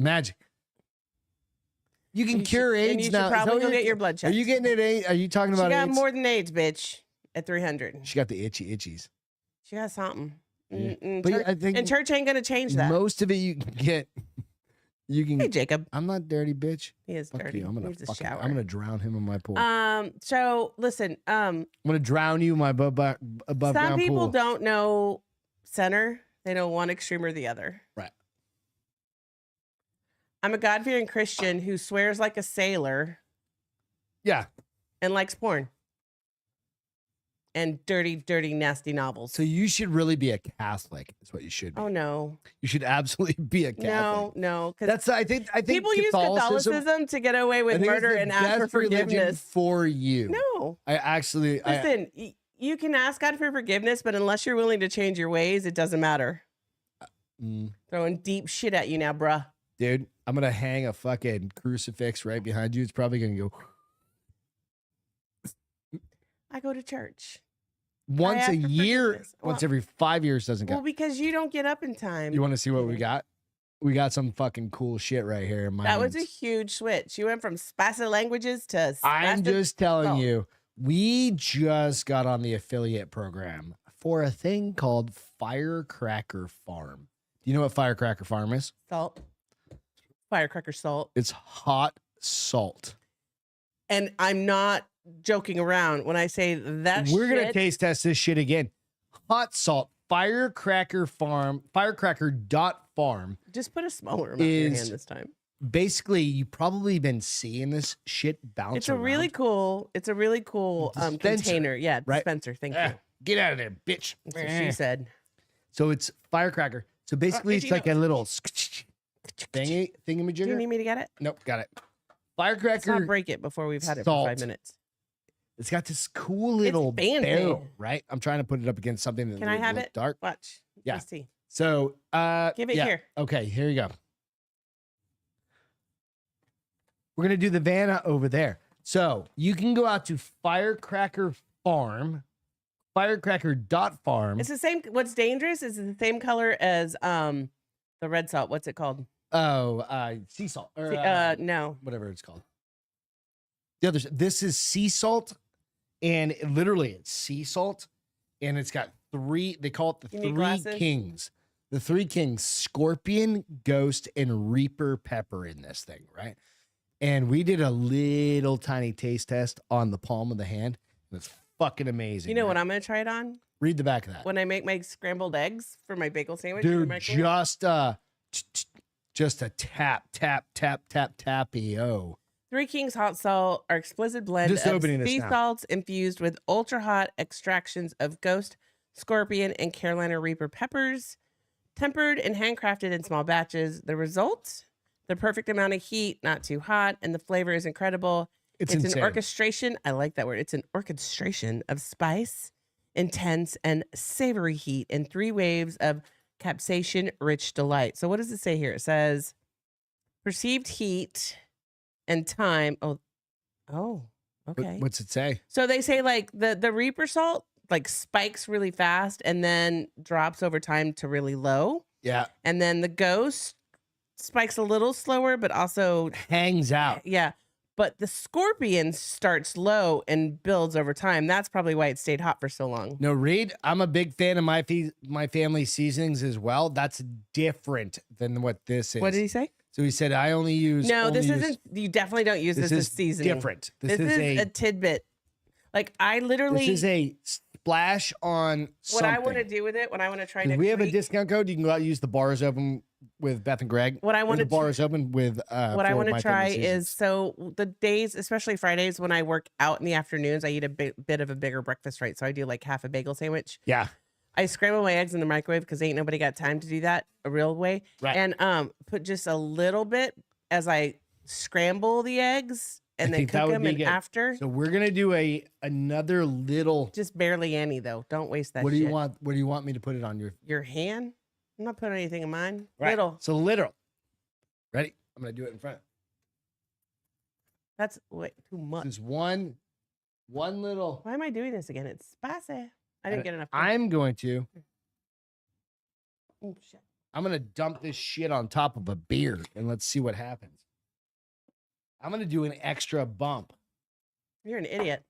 You can cure AIDS and you now. Should probably go get your blood checked. Are you getting it? Are you talking about AIDS? She got AIDS? more than AIDS, bitch. At 300. She got the itchies. She got something. Yeah. I think church ain't gonna change that. Most of it you can get. Hey, Jacob. I'm not dirty, bitch. He is dirty. I'm gonna drown him in my pool. So listen. I'm gonna drown you in my above ground pool. Some people don't know center. They know one extreme or the other. Right. I'm a God-fearing Christian who swears like a sailor Yeah. and likes porn and dirty, dirty, nasty novels. So you should really be a Catholic. Is what you should be. Oh no, You should absolutely be a Catholic. no, because That's I think people use Catholicism to get away with murder and ask for forgiveness for you. No, I actually listen. You can ask God for forgiveness, but unless you're willing to change your ways, it doesn't matter. Throwing deep shit at you now, bruh. Dude, I'm gonna hang a fucking crucifix right behind you. It's probably gonna go. I go to church Once a year, once every 5 years doesn't count. Well, because you don't get up in time. You want to see what we got? We got some fucking cool shit right here. That was a huge switch. You went from spicy languages to I'm just telling you, we just got on the affiliate program for a thing called Firecracker Farm. Do you know what Firecracker Farm is? Salt. Firecracker salt. It's hot salt. And I'm not joking around when I say that We're going to taste test this shit again. Hot salt, Firecracker Farm, firecracker.farm. Just put a smaller amount in your hand this time. Basically, you've probably been seeing this shit bounce It's a really cool container. Yeah, right? dispenser. Thank you. Get out of there, bitch. That's what she said. So it's Firecracker. So basically, it's like a little thingamajigger. Do you need me to get it? Nope, got it. Firecracker. Let's not break it before we've had it for 5 minutes. It's got this cool little barrel, right? I'm trying to put it up against something that Can I have it? Dark. Watch. Yeah. Let's see. So give it here. Okay, here you go. We're gonna do the Vanna over there. So you can go out to Firecracker Farm, firecracker.farm. It's the same. What's dangerous is the same color as the red salt. What's it called? Oh, sea salt. Or, no. Whatever it's called. This is sea salt, and it's sea salt, and it's got three. They call it the three kings. The three kings: Scorpion, Ghost, and Reaper Pepper in this thing, right? And we did a little tiny taste test on the palm of the hand. It's fucking amazing. You know what I'm gonna try it on? Read the back of that. When I make my scrambled eggs for my bagel sandwich. Dude, just a TBIO. Three Kings hot salt are exquisite blend of sea salts infused with ultra hot extractions of Ghost, Scorpion, and Carolina Reaper peppers, tempered and handcrafted in small batches. The result? The perfect amount of heat, not too hot, and the flavor is incredible. It's an orchestration. I like that word. It's an orchestration of spice, intense, and savory heat in 3 waves of capsaicin-rich delight. So what does it say here? It says perceived heat and time. Oh, okay. What's it say? So they say like the Reaper salt like spikes really fast and then drops over time to really low. Yeah. And then the Ghost spikes a little slower, but also hangs out. Yeah. But the Scorpion starts low and builds over time. That's probably why it stayed hot for so long. No, Reed, I'm a big fan of my family seasonings as well. That's different than what this is. What did he say? So he said, I only use... No, this isn't... You definitely don't use this as seasoning. Different. This is a tidbit. Like, I literally... This is a splash on something. What I want to do with it, when I want to try next we have a discount code. You can go out and use the bars open with Beth and Greg. What I want to... The bars open with... what I want to try is... So, the days, especially Fridays, when I work out in the afternoons, I eat a bit of a bigger breakfast, right? So, I do like half a bagel sandwich. Yeah. I scramble my eggs in the microwave because ain't nobody got time to do that a real way. Right. And put just a little bit as I scramble the eggs and then cook them after. So we're gonna do another little. Just barely any though. Don't waste that. What do you want? What do you want me to put it on your hand? I'm not putting anything in mine. Right. Little. So literal. Ready? I'm gonna do it in front. That's way too much. Just one little. Why am I doing this again? It's spicy. I didn't get enough. I'm going to. Oh, shit. I'm going to dump this shit on top of a beer and let's see what happens. I'm going to do an extra bump. You're an idiot.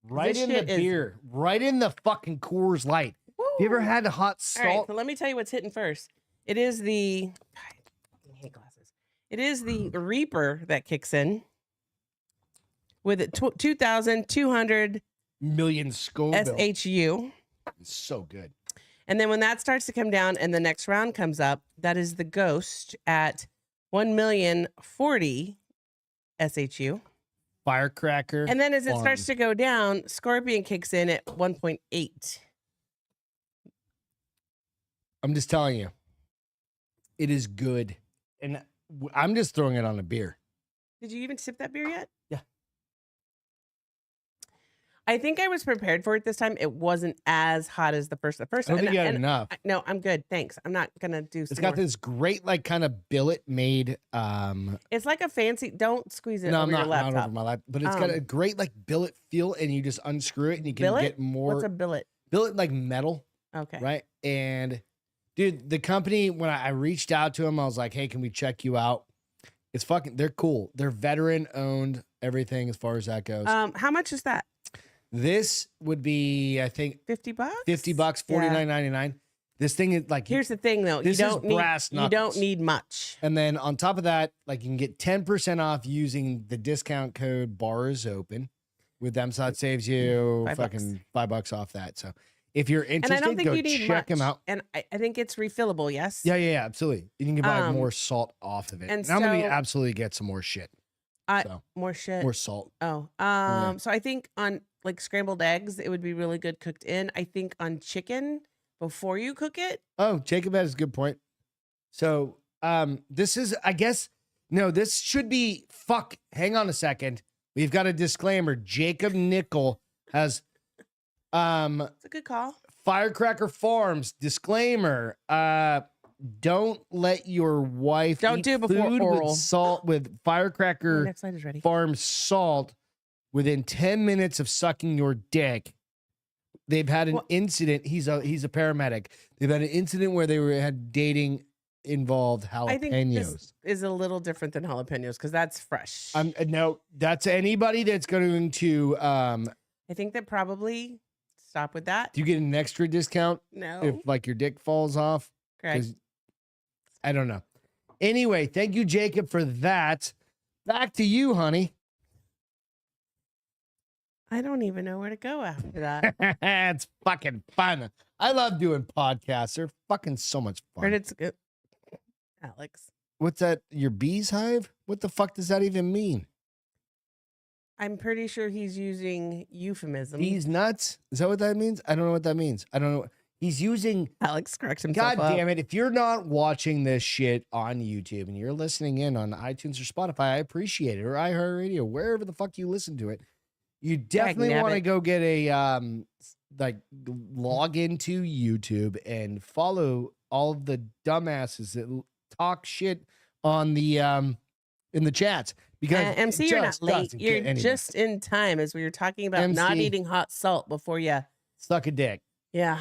Right in the beer. Right in the fucking Coors Light. Woo. Have you ever had hot salt? All right, so let me tell you what's hitting first. It is the... I hate glasses. It is the Reaper that kicks in with 2,200... million Scoville. SHU. It's so good. And then when that starts to come down and the next round comes up, that is the Ghost at 1,040,000 SHU. Firecracker. And then as it Farm. starts to go down, Scorpion kicks in at 1.8. I'm just telling you, it is good. And I'm just throwing it on a beer. Did you even sip that beer yet? Yeah. I think I was prepared for it this time. It wasn't as hot as the first. The first. I don't think you had enough. No, I'm good. Thanks. I'm not gonna do. It's got this great, like, kind of billet made. It's like a fancy. Don't squeeze it No, over I'm your not laptop. over my lap, but it's got a great, like, billet feel, and you just unscrew it, and you can Billet? get more. What's a billet? Billet, like metal, Okay. right? And dude, the company, when I reached out to them, I was like, "Hey, can we check you out?" It's fucking. They're cool. They're veteran owned. Everything as far as that goes. How much is that? This would be, I think, $50. $50, $49.99. This thing is like. Here's the thing, though. This You don't is need. brass You don't knuckles. need much. And then on top of that, like, you can get 10% off using the discount code Bar is Open with them. So that saves you $5. fucking $5 off that. So if you're And interested, I don't think go you need check much. them out. And I think it's refillable. Yes. Yeah, absolutely. You can buy Um, more salt off of it. and And I'm gonna so- absolutely get some more shit. More shit. More salt. Oh. Yeah. So I think on like scrambled eggs, it would be really good cooked in. I think on chicken before you cook it. Oh, Jacob has a good point. So this is, I guess, no, this should be hang on a second. We've got a disclaimer. Jacob Nickel has It's a good call. Firecracker Farms disclaimer. Don't let your wife Don't eat do it before food oral. with salt with My Firecracker next slide is ready. Farms salt within 10 minutes of sucking your dick. They've had an Well- incident. He's a paramedic. They've had an incident where had dating involved jalapenos. I think this is a little different than jalapenos because that's fresh. No, that's anybody that's going to I think that probably stop with that. do you get an extra discount No. if like your dick falls off? Greg. 'Cause I don't know. Anyway, thank you, Jacob, for that. Back to you, honey. I don't even know where to go after that. It's fucking fun. I love doing podcasts. They're fucking so much fun. Where it's good. Alex. What's that? Your bee's hive? What the fuck does that even mean? I'm pretty sure he's using euphemism. Bees nuts? Is that what that means? I don't know what that means. I don't know. He's using. Alex corrects himself. God damn it. If you're not watching this shit on YouTube and you're listening in on iTunes or Spotify, I appreciate it. Or iHeartRadio, wherever the fuck you listen to it. You definitely want to go get a log into YouTube and follow all of the dumbasses that talk shit on the in the chats. Because MC, it you're not just late. doesn't get You're any just in time as we were talking about not MC. eating hot salt before you. suck a dick. Yeah.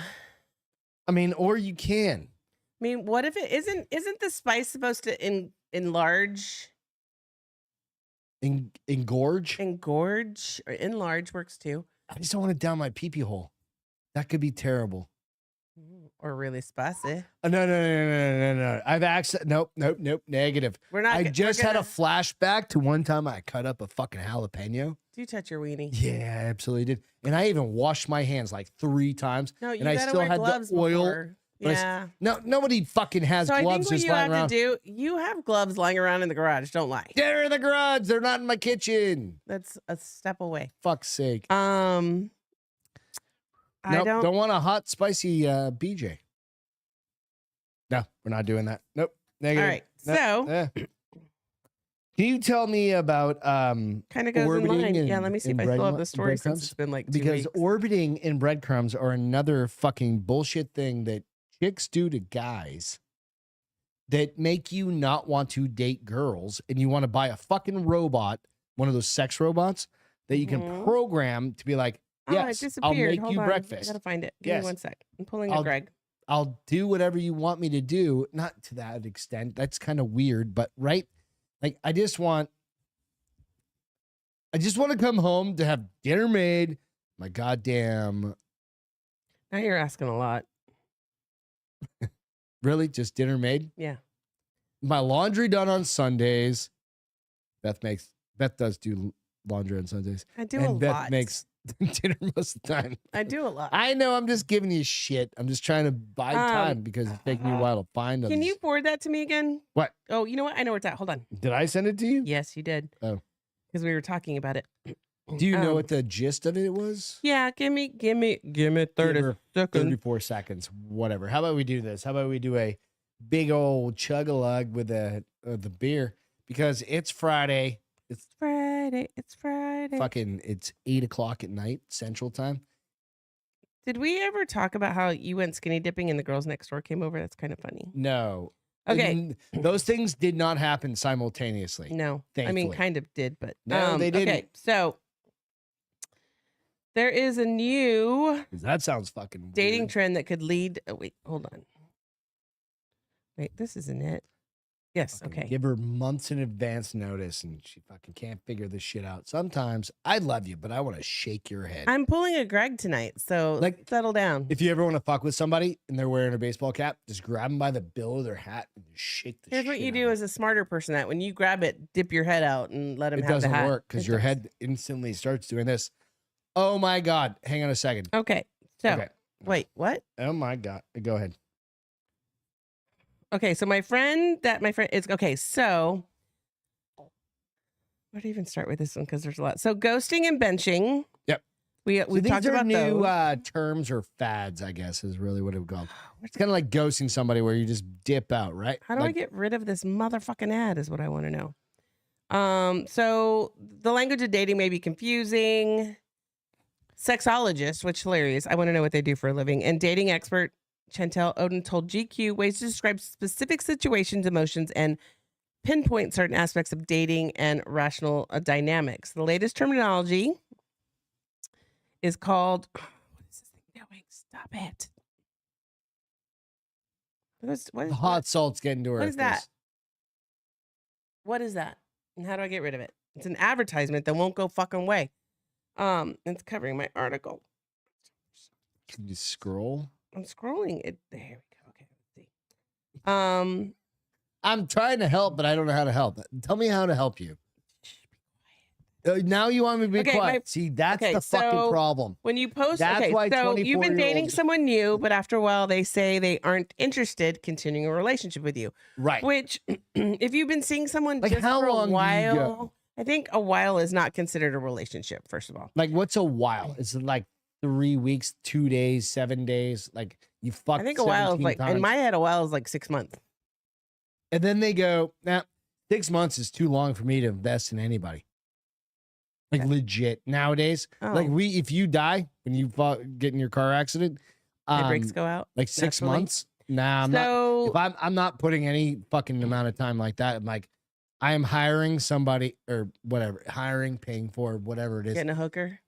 I mean, or you can. I mean, what if it isn't the spice supposed to enlarge? Engorge. Engorge or enlarge works too. I just don't want it down my pee-pee hole. That could be terrible. Or really spicy. Oh, no. I've actually nope, negative. We're not. I we're just had a gonna- flashback to one time I cut up a fucking jalapeno. Do you touch your weenie? Yeah, I absolutely did. And I even washed my hands like 3 times. No, you and I gotta still wear had the gloves oil, before. but I Yeah. No, nobody fucking has So I think gloves what just you lying have around. to do, you have gloves lying around in the garage. Don't lie. They're in the garage. They're not in my kitchen. That's a step away. Fuck's sake. I Nope, don't. don't want a hot, spicy BJ. No, we're not doing that. Nope. Negative. All right. No, So can you tell me about kind of goes in orbiting line. Yeah. and- Let me see if and I still have bread- the story since breadcrumbs? it's been like 2 because weeks. orbiting and breadcrumbs are another fucking bullshit thing that chicks do to guys that make you not want to date girls, and you want to buy a fucking robot, one of those sex robots that you can Mhm. program to be like, Oh, it yes, disappeared. I'll make Hold you on. breakfast. I gotta find it. Give Yes. me 1 sec. I'm pulling I'll- a Greg. I'll do whatever you want me to do. Not to that extent. That's kind of weird, but right? Like I just want to come home to have dinner made. My goddamn, Now you're asking a lot. really? Just dinner made? Yeah. My laundry done on Sundays. Beth does do laundry on Sundays. I do and a Beth lot. makes dinner most of the time. I do a lot. I know. I'm just giving you shit. I'm just trying to buy time because it's taking me a while to find them. Can you forward that to me again? What? Oh, you know what? I know where it's at. Hold on. Did I send it to you? Yes, you did. Oh. Because we were talking about it. Do you know what the gist of it was? Yeah, give me 30 seconds. 34 seconds, whatever. How about we do this? How about we do a big old chug-a-lug with the beer? Because it's Friday. It's Friday. It's it's 8 o'clock at night, Central Time. Did we ever talk about how you went skinny dipping and the girls next door came over? That's kind of funny. No. Okay. Those things did not happen simultaneously. No. Thankfully. I mean, kind of did, but No, they didn't. Okay, so there is a new That sounds fucking dating weird. trend that could lead. Oh, wait, hold on. Wait, this isn't it. Yes. Fucking Okay. Give her months in advance notice and she fucking can't figure this shit out. Sometimes I love you, but I want to shake your head. I'm pulling a Greg tonight, so Like, settle down. If you ever want to fuck with somebody and they're wearing a baseball cap, just grab them by the bill of their hat and just shake the Here's shit what you out do of as a smarter person: that when you grab it, dip your head out and let him it have the doesn't hat. work because It your does. head instantly starts doing this. Oh my God. Hang on a second. Okay. So Okay. wait, what? Oh my God. Go ahead. Okay, so my friend is okay. So where to even start with this one? Because there's a lot. So ghosting and benching. Yep. We So talked these are about new those. terms or fads, I guess, is really what it would call. It's kind of like ghosting somebody where you just dip out, right? How do I get rid of this motherfucking ad? Is what I want to know. So the language of dating may be confusing. Sexologist, which hilarious. I want to know what they do for a living. And dating expert Chantel Oden told GQ ways to describe specific situations, emotions, and pinpoint certain aspects of dating and rational dynamics. The latest terminology is called. What is this thing doing? Stop it. What is hot salt's getting to her. what is that? What is that? And how do I get rid of it? It's an advertisement that won't go fucking away. It's covering my article. Can you scroll? I'm scrolling it. There we go. Okay, let's see. I'm trying to help, but I don't know how to help. Tell me how to help you. Now you want me to be Okay, quiet. See, that's okay, the fucking so problem. When you post, That's okay, why so you've been dating 24-year-olds someone new, but after a while they say they aren't interested continuing a relationship with you. Right. Which, if you've been seeing someone Like, just how for a long do you while, go? I think a while is not considered a relationship. First of all, Like, what's a while? Is it like 3 weeks, 2 days, 7 days? Like, you fuck I think a while is 17 like times. in my head, a while is like 6 months. And then they go, nah, 6 months is too long for me to invest in anybody. Like, legit. Nowadays, like, Oh. if you die when you get in your car accident, My brakes go out. like 6 naturally. months. Nah, I'm not. So If I'm not putting any fucking amount of time like that. I'm like, I am hiring somebody or whatever, paying for whatever it is. getting a hooker,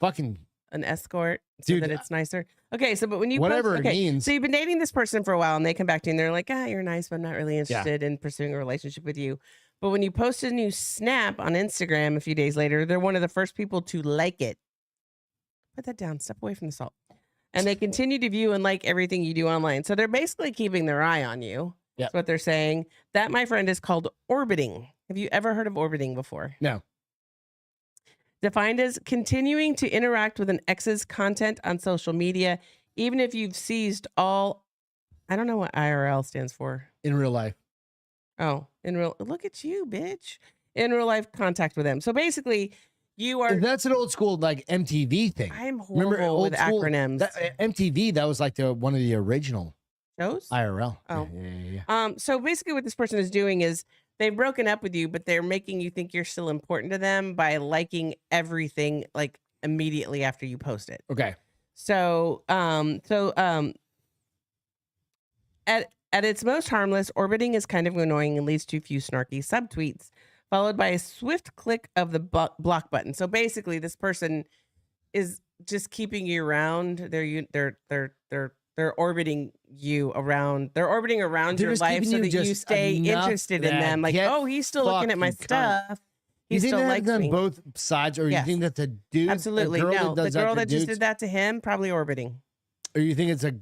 Fucking an escort, so Dude, that it's nicer. Okay, so but when you whatever post, it okay, means. so you've been dating this person for a while, and they come back to you and they're like, you're nice, but I'm not really interested in pursuing a relationship with you. But when you post a new snap on Instagram a few days later, they're one of the first people to like it. Put that down. Step away from the salt. And they continue to view and like everything you do online. So they're basically keeping their eye on you. Yep. That's what they're saying. That, my friend, is called orbiting. Have you ever heard of orbiting before? No. Defined as continuing to interact with an ex's content on social media, even if you've seized all, I don't know what IRL stands for. In real life. Oh, look at you, bitch. In real life contact with them. So basically, you are. That's an old school like MTV thing. I'm horrible with school- acronyms. MTV, that was like one of the original Shows? IRL. Oh. Yeah. So basically what this person is doing is they've broken up with you, but they're making you think you're still important to them by liking everything like immediately after you post it. Okay. So at its most harmless, orbiting is kind of annoying and leads to a few snarky subtweets, followed by a swift click of the block button. So basically, this person is just keeping you around. They're orbiting you around. They're orbiting around They're your just life keeping so you that you just stay enough interested in that them. Like, get oh, he's still looking at my fucking cunt. stuff. You He think still that likes happens on me. both sides, or Yes. you think that the dude, Absolutely. the girl No, that the does girl that, that just did that to him, probably orbiting. or you think it's a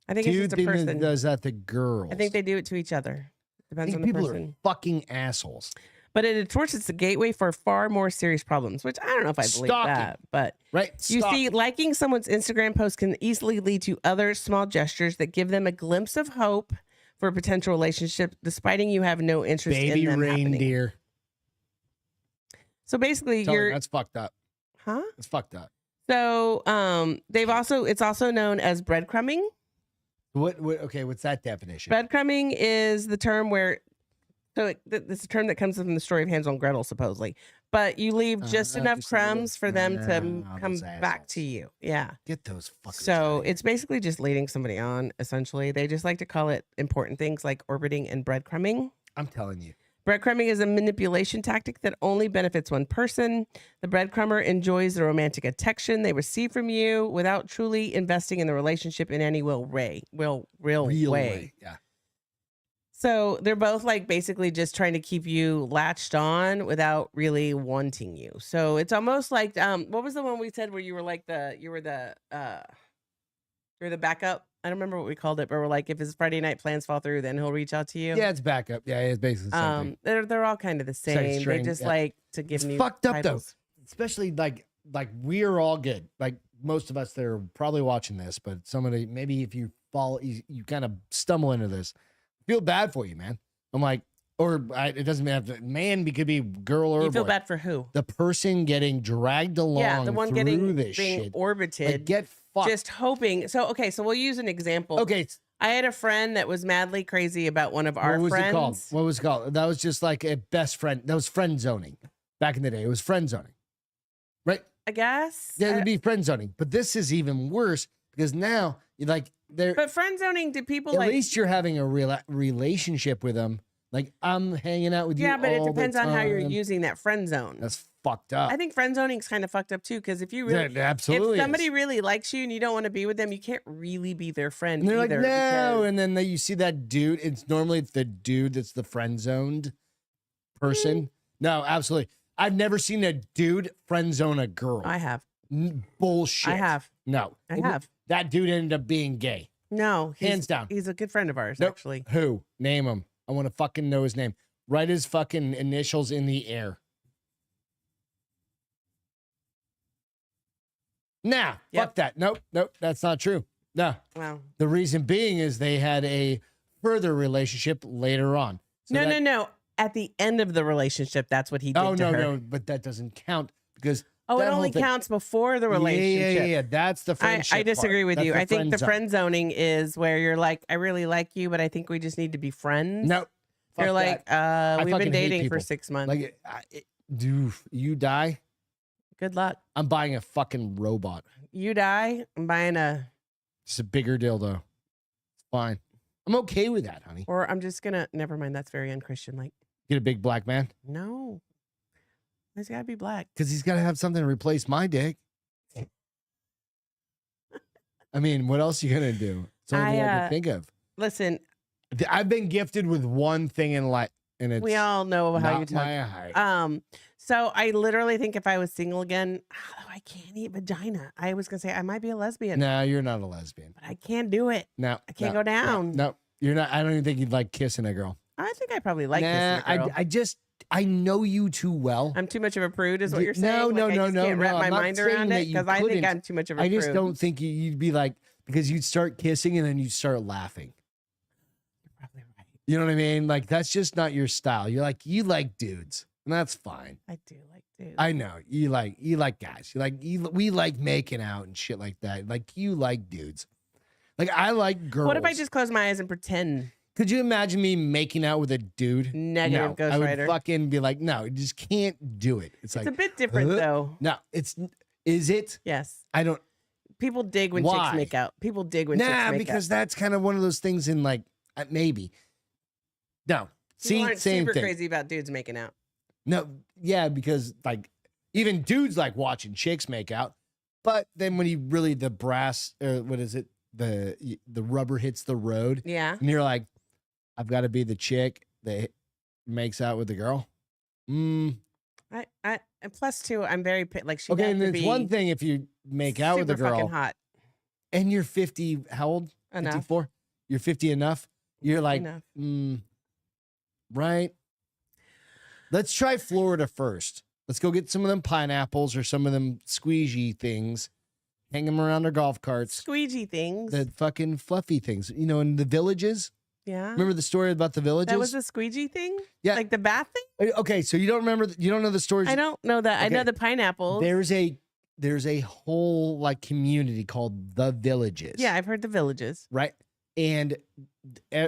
I think it's dude just a thing that person. does that to girls? I think they do it to each other. I Depends think on the people person. are fucking assholes. But it torts it's the gateway for far more serious problems, which I don't know if I believe Stalking. that. But Right? you see, Stalking. liking someone's Instagram post can easily lead to other small gestures that give them a glimpse of hope for a potential relationship, despite you have no interest Baby in them happening. reindeer. So basically, Tell me, you're that's fucked up. huh? It's fucked up. So it's also known as breadcrumbing. What okay, what's that definition? Breadcrumbing is the term where, it's a term that comes from the story of Hansel and Gretel, supposedly. But you leave just enough just a little- crumbs for them to come those back assholes. to you. Yeah. Get those fuckers. So out of here. it's basically just leading somebody on, essentially. They just like to call it important things like orbiting and breadcrumbing. I'm telling you. Breadcrumbing is a manipulation tactic that only benefits one person. The breadcrumber enjoys the romantic attention they receive from you without truly investing in the relationship in any real way. Yeah. So they're both like basically just trying to keep you latched on without really wanting you. So it's almost like what was the one we said where you were like you were the backup? I don't remember what we called it, but we're like, if his Friday night plans fall through, then he'll reach out to you. Yeah, it's backup. Yeah, it's basically the same thing. They're all kind of the Second same. They string, just yeah. like to give It's me fucked up titles. though. Especially like we're all good. Like most of us that are probably watching this, but somebody maybe if you fall, you kind of stumble into this. Feel bad for you, man. I'm like, it doesn't have to. Man, it could be girl or You feel boy. bad for who? The person getting dragged along. Yeah, the one through this being shit. orbited. Like, get fucked. Just hoping. So we'll use an example. Okay. I had a friend that was madly crazy about one of our What was friends. it called? What was it called? That was just like a best friend. That was friend zoning back in the day. It was friend zoning, right? I guess. Yeah, it would be friend zoning. But this is even worse because now you're like they're. But friend zoning, do people At like? least you're having a relationship with them. Like I'm hanging out with you. Yeah, but it all the depends on how you're time. using that friend zone. That's fucked up. I think friend zoning is kind of fucked up too, because if you really, Yeah, absolutely. if somebody is. really likes you and you don't want to be with them, you can't really be their friend And they're like, either. no, because- and then you see that dude. It's normally the dude that's the friend zoned person. No, absolutely. I've never seen a dude friend zone a girl. I have. Bullshit. I have. No, I have. That dude ended up being gay. No, Hands down. He's a good friend of ours, Nope. actually. Who? Name him. I want to fucking know his name. Write his fucking initials in the air. Nah, Yep. fuck that. Nope, that's not true. No. Wow. The reason being is they had a further relationship later on. So No. At the end of the relationship, that's what he did Oh, to her. no, but that doesn't count because. Oh, it that only whole thing- counts before the relationship. Yeah. That's the friendship. I disagree part. with That's you. the I think the zone. friend zoning is where you're like, I really like you, but I think we just need to be friends. Nope. Fuck You're like, that. we've fucking been hate dating for people. 6 months. Like, dude, you die, Good luck. I'm buying a fucking robot. You die, I'm buying It's a bigger dildo. It's fine. I'm okay with that, honey. or I'm just gonna, never mind. That's very unchristian. Like, Get a big black man no, it's gotta be black. because he's got to have something to replace my dick. I mean, what else are you gonna do? It's the only thing I can think of. Listen, I've been gifted with one thing in life, and it's we all know how you not talk. my height. So I literally think if I was single again, I can't eat vagina. I was gonna say I might be a lesbian, No, you're not a lesbian. but I can't do it. No, I can't go down. No, you're not. I don't even think you'd like kissing a girl. I think I probably like nah, kissing a girl. I know you too well. I'm too much of a prude, is what you're No, saying? no, Like, I no, just no, can't no. wrap my I'm not mind around saying that it you because I think couldn't. I'm too much of a I prude. just don't think you'd be like, because you'd start kissing and then you'd start laughing. You're probably right. You know what I mean? Like that's just not your style. You like dudes, and that's fine. I do like dudes. I know you like guys. We like making out and shit like that. Like you like dudes. Like I like girls. What if I just close my eyes and pretend? Could you imagine me making out with a dude? Negative No, Ghost I would Rider. fucking be like, no, you just can't do it. It's like It's a bit different though. No, is it? Yes. I don't. People dig when Why? chicks make out. People dig when chicks Nah, make because out. that's kind of one of those things in like maybe. No, People see, aren't same super thing. crazy about dudes making out. No, yeah, because like even dudes like watching chicks make out, but then when you really the brass, what is it? The rubber hits the road, Yeah. and you're like, I've got to be the chick that makes out with the girl. And plus two, I'm very like she. Okay, and to it's be one thing if you make out with a super girl fucking hot. and you're 50. How old? Enough. 54. You're 50 enough. You're like, Enough. right? Let's try Florida first. Let's go get some of them pineapples or some of them squeegee things. Hang them around our golf carts. Squeegee things. The fucking fluffy things. You know, in the villages. Yeah. Remember the story about the villages? That was a squeegee thing? Yeah. Like the bath thing? Okay, so you don't remember, you don't know the stories? I don't know that. I know the pineapples. There's a whole like community called the villages. Yeah, I've heard the villages. Right? And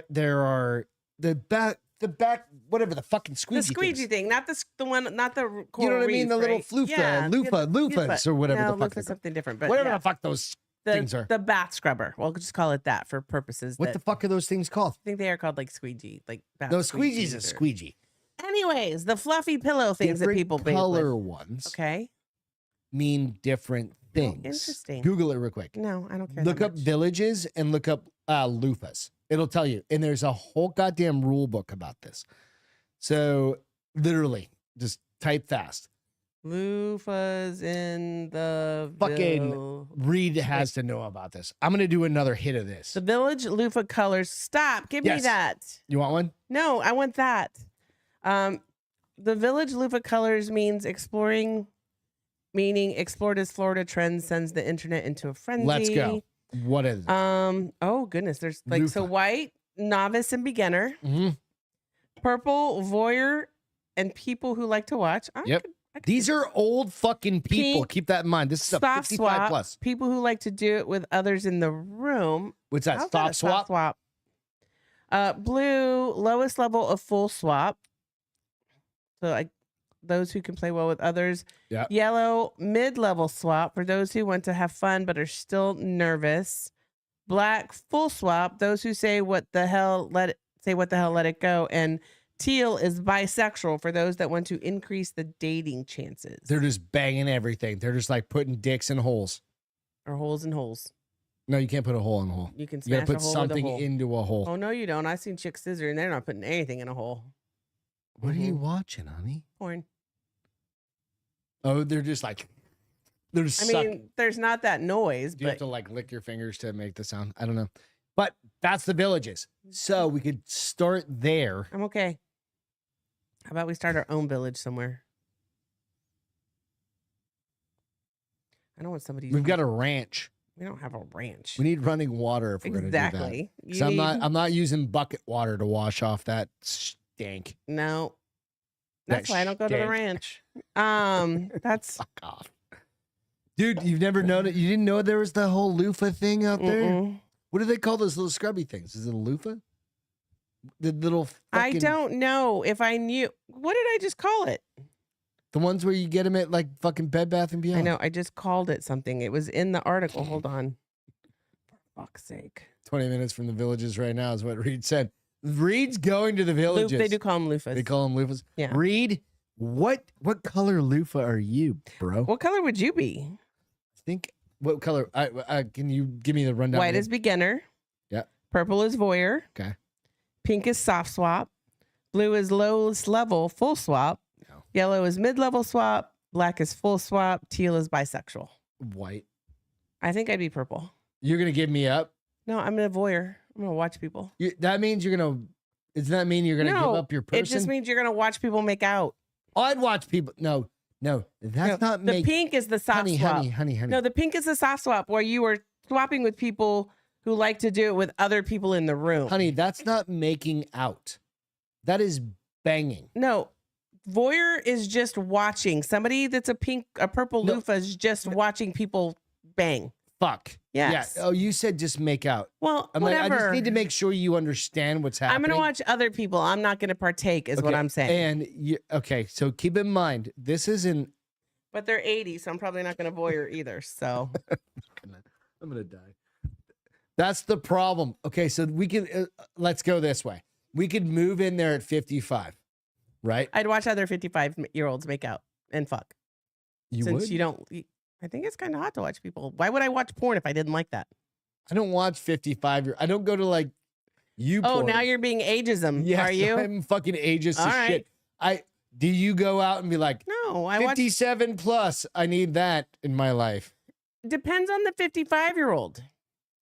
there are the back, whatever the fucking squeegee. The squeegee thing, not the one, not the coral you know what I mean? reef, The little right? flufa, Yeah, loofahs or whatever no, the fuck. loofah's something different, but Whatever yeah. the fuck those things are. The bath scrubber. Well, we'll just call it that for purposes. What the fuck are those things called? I think they are called like squeegee, like bath No, squeegee's a or- squeegee. Anyways, the fluffy pillow things that people bathe color with. ones Okay. mean different things. Interesting. Google it real quick. No, I don't care. Look that up much. villages and look up loofahs. It'll tell you. And there's a whole goddamn rule book about this. So literally, just type fast. Loofahs in the Fucking Reed has to know about this. I'm gonna do another hit of this. The village loofah colors. Stop. Give me Yes. that. You want one? No, I want that. The village loofah colors means exploring, meaning explored as Florida trends sends the internet into a frenzy. Let's go. What is it? Oh goodness, there's like so Loofah. white, novice and beginner, Mhm. purple, voyeur, and people who like to watch. Yep. These are old fucking people. Pink, Keep that in mind. This is a soft 55 swap, plus. people who like to do it with others in the room. What's that? How's Stop a swap? swap? Blue, lowest level of full swap. So like those who can play well with others. Yeah. Yellow, mid-level swap for those who want to have fun but are still nervous. Black, full swap. Those who say what the hell, let it go. And teal is bisexual for those that want to increase the dating chances. They're just banging everything. They're just like putting dicks in holes. Or holes in holes. No, you can't put a hole in a hole. You can You smash gotta put a hole something with a hole. into a hole. Oh no, you don't. I've seen chicks scissor and they're not putting anything in a hole. What are you watching, honey? Porn. Oh, they're just like, they're just I sucking. mean, there's not that noise, Do you have but to like lick your fingers to make the sound? I don't know. But that's the villages. So we could start there. I'm okay. How about we start our own village somewhere? I don't want somebody. We've got a ranch. We don't have a ranch. We need running water if we're going to do that. Exactly. 'Cause I'm not using bucket water to wash off that stank. No. That That's why I don't go to the stank. ranch. That's Fuck off. Dude, you've never known it? You didn't know there was the whole loofah thing out there? mm-mm. What do they call those little scrubby things? Is it a loofah? The little I fucking, don't know if I knew. What did I just call it? the ones where you get them at like fucking Bed Bath and Beyond. I know. I just called it something. It was in the article. Hold on. For fuck's sake. 20 minutes from the villages right now is what Reed said. Reed's going to the villages. They do call them loofahs. They call them loofahs. Yeah. Reed, what color loofah are you, bro? What color would you be? Think what color? Can you give me the rundown? White again? is beginner. Yeah. Purple is voyeur. Okay. Pink is soft swap. Blue is lowest level full swap. No. Yellow is mid-level swap. Black is full swap. Teal is bisexual. White. I think I'd be purple. You're gonna give me up. No, I'm a voyeur. I'm gonna watch people. That means you're gonna. Does that mean you're gonna No, give up your person? It just means you're gonna watch people make out. I'd watch people. No, that's No, not the make. pink is the soft swap. Honey. No, the pink is the soft swap where you are swapping with people who like to do it with other people in the room. Honey, that's not making out. That is banging. No, voyeur is just watching. Somebody that's a purple No. loofah is just watching people bang. Fuck. Yes. Yeah. Oh, you said just make out. Well, I'm like, whatever. I just need to make sure you understand what's happening. I'm going to watch other people. I'm not going to partake, is what Okay, I'm saying. And okay, so keep in mind, this isn't. But they're 80, so I'm probably not going to voyeur either. So I'm gonna die. That's the problem. Okay, so we can let's go this way. We could move in there at 55, right? I'd watch other 55-year-olds make out and fuck. You Since would. you don't, I think it's kind of hot to watch people. Why would I watch porn if I didn't like that? I don't watch 55 I don't go to like you. Oh, porn. now you're being ageism. Yes, Are you? I'm fucking ageist All as right. shit. Do you go out and be like No, I watch. 57 plus? I need that in my life. Depends on the 55-year-old.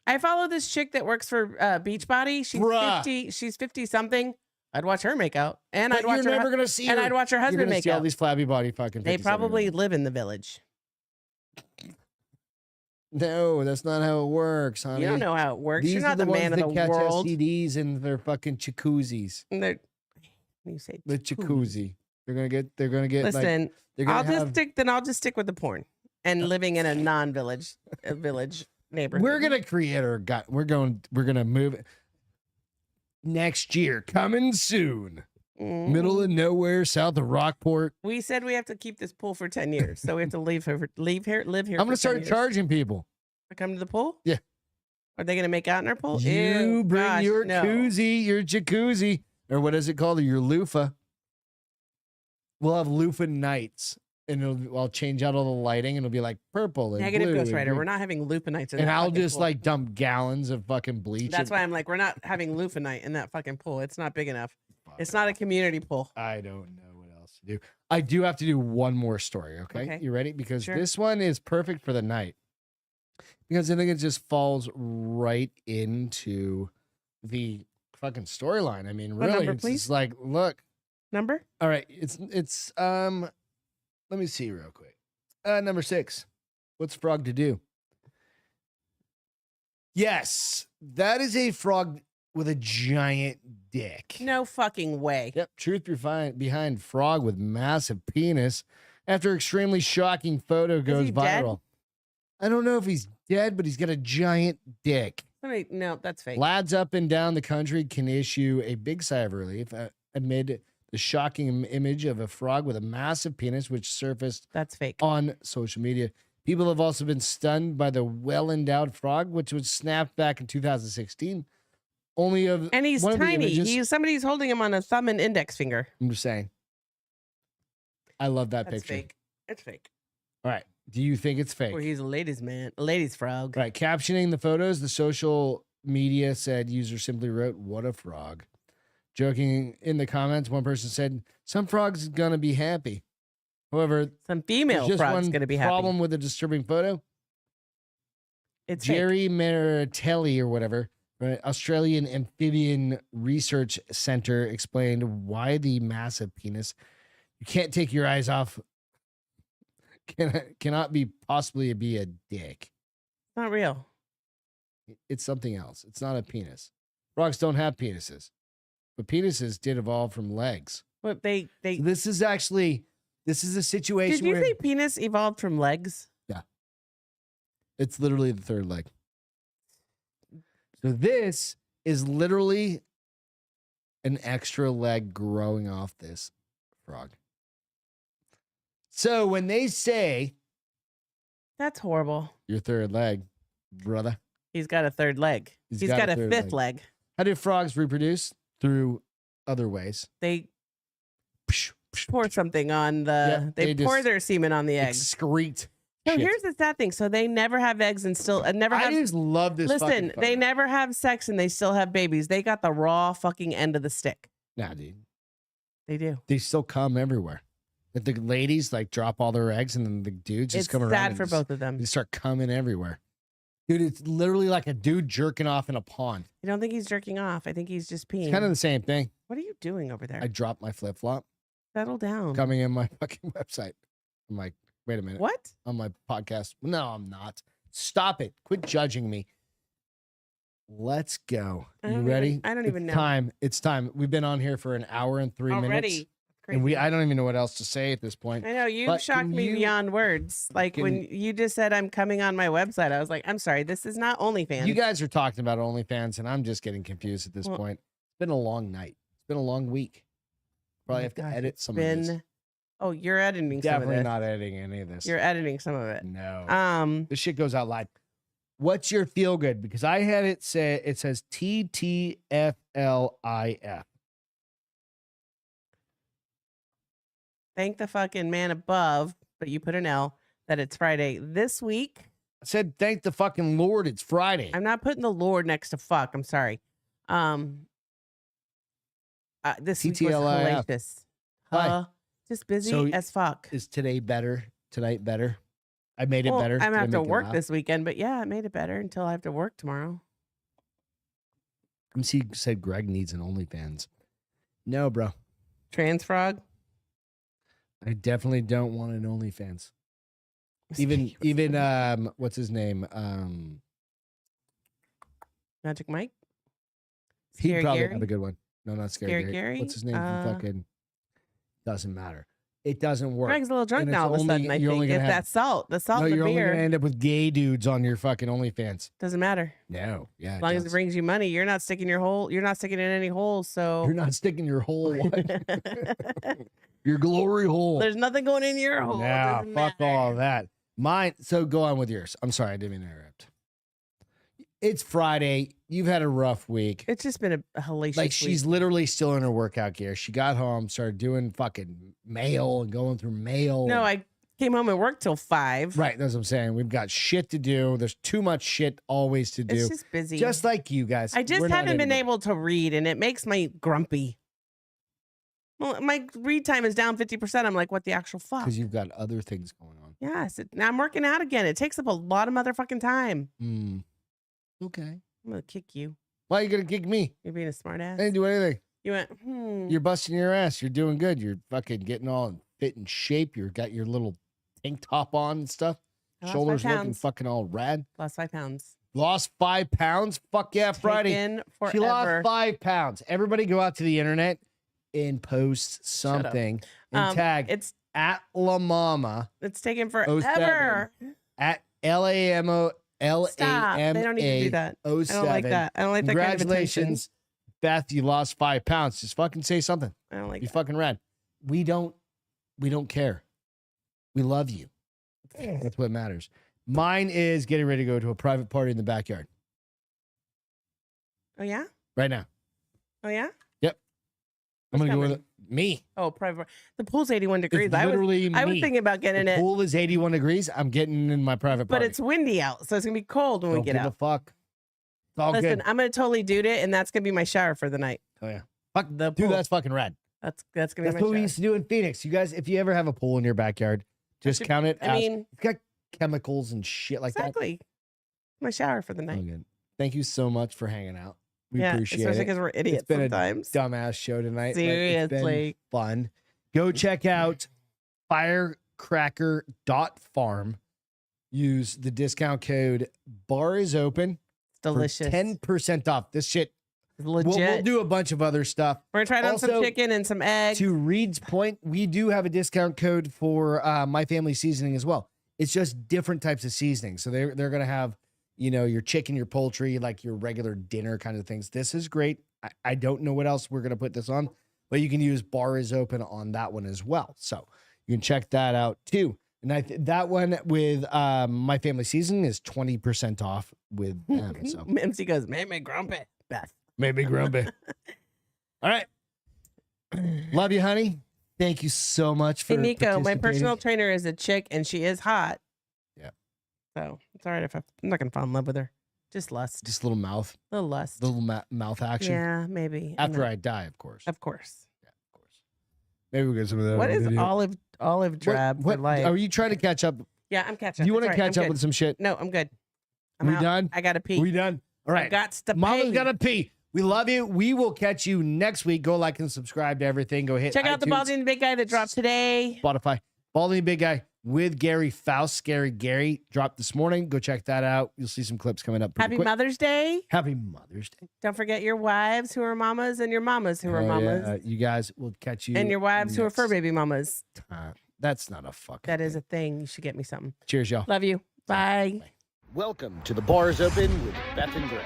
I follow this chick that works for Beachbody. She's Bruh. 50. She's 50 something. I'd watch her make out, and But I'd watch you're her. never gonna see And her. I'd watch her You're husband gonna make see all out. these flabby body fucking. They 57-year-olds. probably live in the village. No, that's not how it works, honey. You don't know how it works. These You're are not the the ones man of that the catch world. STDs in their fucking jacuzzis. And they're, you say The jacuzzi. They're gonna get. They're gonna get. Listen, they're gonna I'll just have, stick. Then I'll just stick with the porn and living in a non-village, village neighborhood. We're gonna create our gut. We're gonna move it next year. Coming soon. Mm. Middle of nowhere, south of Rockport. We said we have to keep this pool for 10 years, so we have to live here. Live here. I'm for gonna 10 start years. charging people. To come to the pool. Yeah. Are they gonna make out in our pool? You Ew, bring gosh, your no. koozie, your jacuzzi, or what is it called? Your loofah. We'll have loofah nights, and I'll change out all the lighting, and it'll be like purple and Negative blue Ghost and Rider. green. We're not having loofah nights in And that I'll fucking just pool. like dump gallons of fucking bleach. That's in- why I'm like, we're not having loofah night in that fucking pool. It's not big enough. It's not a community pool. I don't know what else to do. I do have to do one more story. Okay, Okay. you ready? Because Sure. this one is perfect for the night. Because I think it just falls right into the fucking storyline. I mean, What really, number, it's please? just like, look. Number? All right, it's let me see real quick. Number 6. What's frog to do? Yes, that is a frog with a giant dick. No fucking way. Yep, truth behind frog with massive penis. After extremely shocking photo goes he dead? viral. I don't know if he's dead, but he's got a giant dick. No, that's fake. Lads up and down the country can issue a big sigh of relief amid the shocking image of a frog with a massive penis, which surfaced That's fake. on social media. People have also been stunned by the well-endowed frog, which was snapped back in 2016. And he's one of the tiny. images- Somebody's holding him on a thumb and index finger. I'm just saying. I love that That's picture. fake. It's fake. All right. Do you think it's fake? Or he's a ladies' man, a ladies' frog. Right. Captioning the photos, the social media said user simply wrote, "What a frog." Joking in the comments, one person said, "Some frog's gonna be happy." However, Some there's female just frog's one gonna be problem happy. with the disturbing photo. It's fake. Jerry Maritelli or whatever, right? Australian Amphibian Research Center explained why the massive penis. You can't take your eyes off. Cannot be possibly be a dick. It's not real. It's something else. It's not a penis. Frogs don't have penises, but penises did evolve from legs. But they So this is a situation did you where say penis evolved from legs? it's literally the third leg. So this is literally an extra leg growing off this frog. So when they say That's horrible. your third leg, brother, He's got a third leg. He's He's got got a a third fifth leg. how do frogs reproduce? Through other ways. They pour something on the. Yeah, they they pour just their semen on the eggs. Excrete. So shit. here's the sad thing. So they never have eggs and still never I have. just love this. Listen, fucking they photo. never have sex and they still have babies. They got the raw fucking end of the stick. Nah, dude. They do. They still come everywhere. Like the ladies like drop all their eggs and then the dudes just It's come around. sad and for just- both of them. They start coming everywhere. Dude, it's literally like a dude jerking off in a pond. I don't think he's jerking off. I think he's just peeing. It's kind of the same thing. What are you doing over there? I dropped my flip flop Settle down. coming in my fucking website. I'm like, wait a minute. What? On my podcast. No, I'm not. Stop it. Quit judging me. Let's go. I You don't ready? even- I don't even know. Time. It's time. We've been on here for an hour and 3 minutes. Already. And Crazy. I don't even know what else to say at this point. I know you've But shocked can me you- beyond words. Like can- when you just said I'm coming on my website, I was like, I'm sorry, this is not OnlyFans. You guys are talking about OnlyFans, and I'm just getting confused at this Well- point. It's been a long night. It's been a long week. Probably my have to gosh, edit it's some of this. been. Oh, you're editing some of Definitely this. not editing any of this. You're editing some of it. No. This shit goes out live. What's your feel good? Because I had it say it says TTFLIF. Thank the fucking man above, but you put an L that it's Friday this week. I said, thank the fucking Lord, it's Friday. I'm not putting the Lord next to fuck. I'm sorry. This week was TTLIF. hellacious. Why? Just busy So- as fuck. Is today better? Tonight better? I made it Well, better. I'm Did gonna I have to make you work laugh? this weekend, but yeah, it made it better until I have to work tomorrow. MC said Greg needs an OnlyFans. No, bro. Trans frog. I definitely don't want an OnlyFans. Even what's his name? Magic Mike. He'd Scary probably Gary? have a good one. No, not Scary Scary Gary. Gary? What's his name? Fucking doesn't matter. It doesn't work. Greg's a little drunk And now all of it's a only- sudden. I you're only think gonna it's have- that salt. The salt No, in the you're only beer gonna end up with gay dudes on your fucking OnlyFans. doesn't matter. No, yeah. As long as it brings you money, you're not sticking your hole. You're not sticking in any holes. So You're not sticking your whole your glory hole. there's nothing going in your hole. Yeah, Doesn't fuck matter. all that. Mine. So go on with yours. I'm sorry, I didn't mean to interrupt. It's Friday. You've had a rough week. It's just been a hellacious Like she's week. literally still in her workout gear. She got home, started doing fucking mail and going through mail. No, I came home and worked till 5. Right, that's what I'm saying. We've got shit to do. There's too much shit always to do. It's just busy. Just like you guys. I just We're not haven't been anybody. able to read, and it makes me grumpy. Well, my read time is down 50%. I'm like, what the actual fuck? Because you've got other things going on. Yes, now I'm working out again. It takes up a lot of motherfucking time. Okay. I'm gonna kick you. Why are you gonna kick me? You're being a smart ass. I didn't do anything. You went, You're busting your ass. You're doing good. You're fucking getting all fit in shape. You've got your little tank top on and stuff. I lost 5 Shoulders looking pounds. fucking all rad. Lost 5 pounds. Lost 5 pounds. Fuck yeah, Friday. Taken forever. She lost 5 pounds. Everybody go out to the internet and post something and tag It's at La Mama it's taken 07 forever. at LAMO Stop. They don't need to do that. I don't like that. I don't like that kind of attention. Congratulations, Beth. You lost 5 pounds. Just fucking say something. I don't like You that. fucking rad. We don't care. We love you. That's what matters. Mine is getting ready to go to a private party in the backyard Oh yeah? right now. Oh yeah? I'm What's gonna go with coming? me. Oh, private. The pool's 81 It's degrees. I was literally me. thinking about getting The it, pool is 81 degrees. I'm getting in my private but party. it's windy out, so it's gonna be cold when Don't we get give out. a fuck. It's all Listen, good. I'm gonna totally do it, and that's gonna be my shower for the night. Oh yeah. Fuck The dude, pool. that's fucking rad. That's gonna That's be my what we shower. used to do in Phoenix. You guys, if you ever have a pool in your backyard, just count it. I mean, it's got chemicals and shit like exactly. My shower for the that. Oh, night. good. Thank you so much for hanging out. We Yeah, appreciate especially it. because we're idiots been a sometimes. Dumbass show tonight. but it's been Seriously. fun. Go check out firecracker.farm. Use the discount code bar is open It's delicious. for 10% off. This shit. Legit. We'll do a bunch of other stuff. We're gonna try it on some Also, chicken and some eggs. To Reed's point, we do have a discount code for My Family Seasoning as well. It's just different types of seasoning. So they're going to have, you know, your chicken, your poultry, like your regular dinner kind of things. This is great. I don't know what else we're going to put this on, but you can use Bar is Open on that one as well. So you can check that out too. And that one with My Family Seasoning is 20% off with them. So MC goes, made me grumpy. Beth. maybe grumpy. All right. Love you, honey. Thank you so much for Hey, Nico, my participating. personal trainer is a chick, and she is hot. Yeah. So it's all right if I'm not gonna fall in love with her. Just lust. Just a little mouth. little lust. Little mouth action. Yeah, maybe. After I die, of course. Of course. Yeah, of course. Maybe we'll get some of that. What on is video. olive drab for life? Are you trying to catch up? Yeah, I'm catching up. Do you want to That's right, catch I'm up good. with some shit? No, I'm good. I'm We out. done? I gotta pee. We done? All I right. got to Mama's pee. gotta pee. We love you. We will catch you next week. Go like and subscribe to everything. Go hit Check out the iTunes, Baldy and the Big Guy that dropped today. Spotify. Baldy and Big Guy with Gary Faust. Scary Gary dropped this morning. Go check that out. You'll see some clips coming up. pretty Happy quick. Mother's Day. Happy Mother's Day. Don't forget your wives who are mamas and your mamas who are Oh, mamas. yeah. You guys will catch you. And your wives who are fur next baby mamas. time. That's not a fucking That is thing. a thing. You should get me something. Cheers, y'all. Love you. Bye. Welcome to the Bar is Open with Beth and Greg.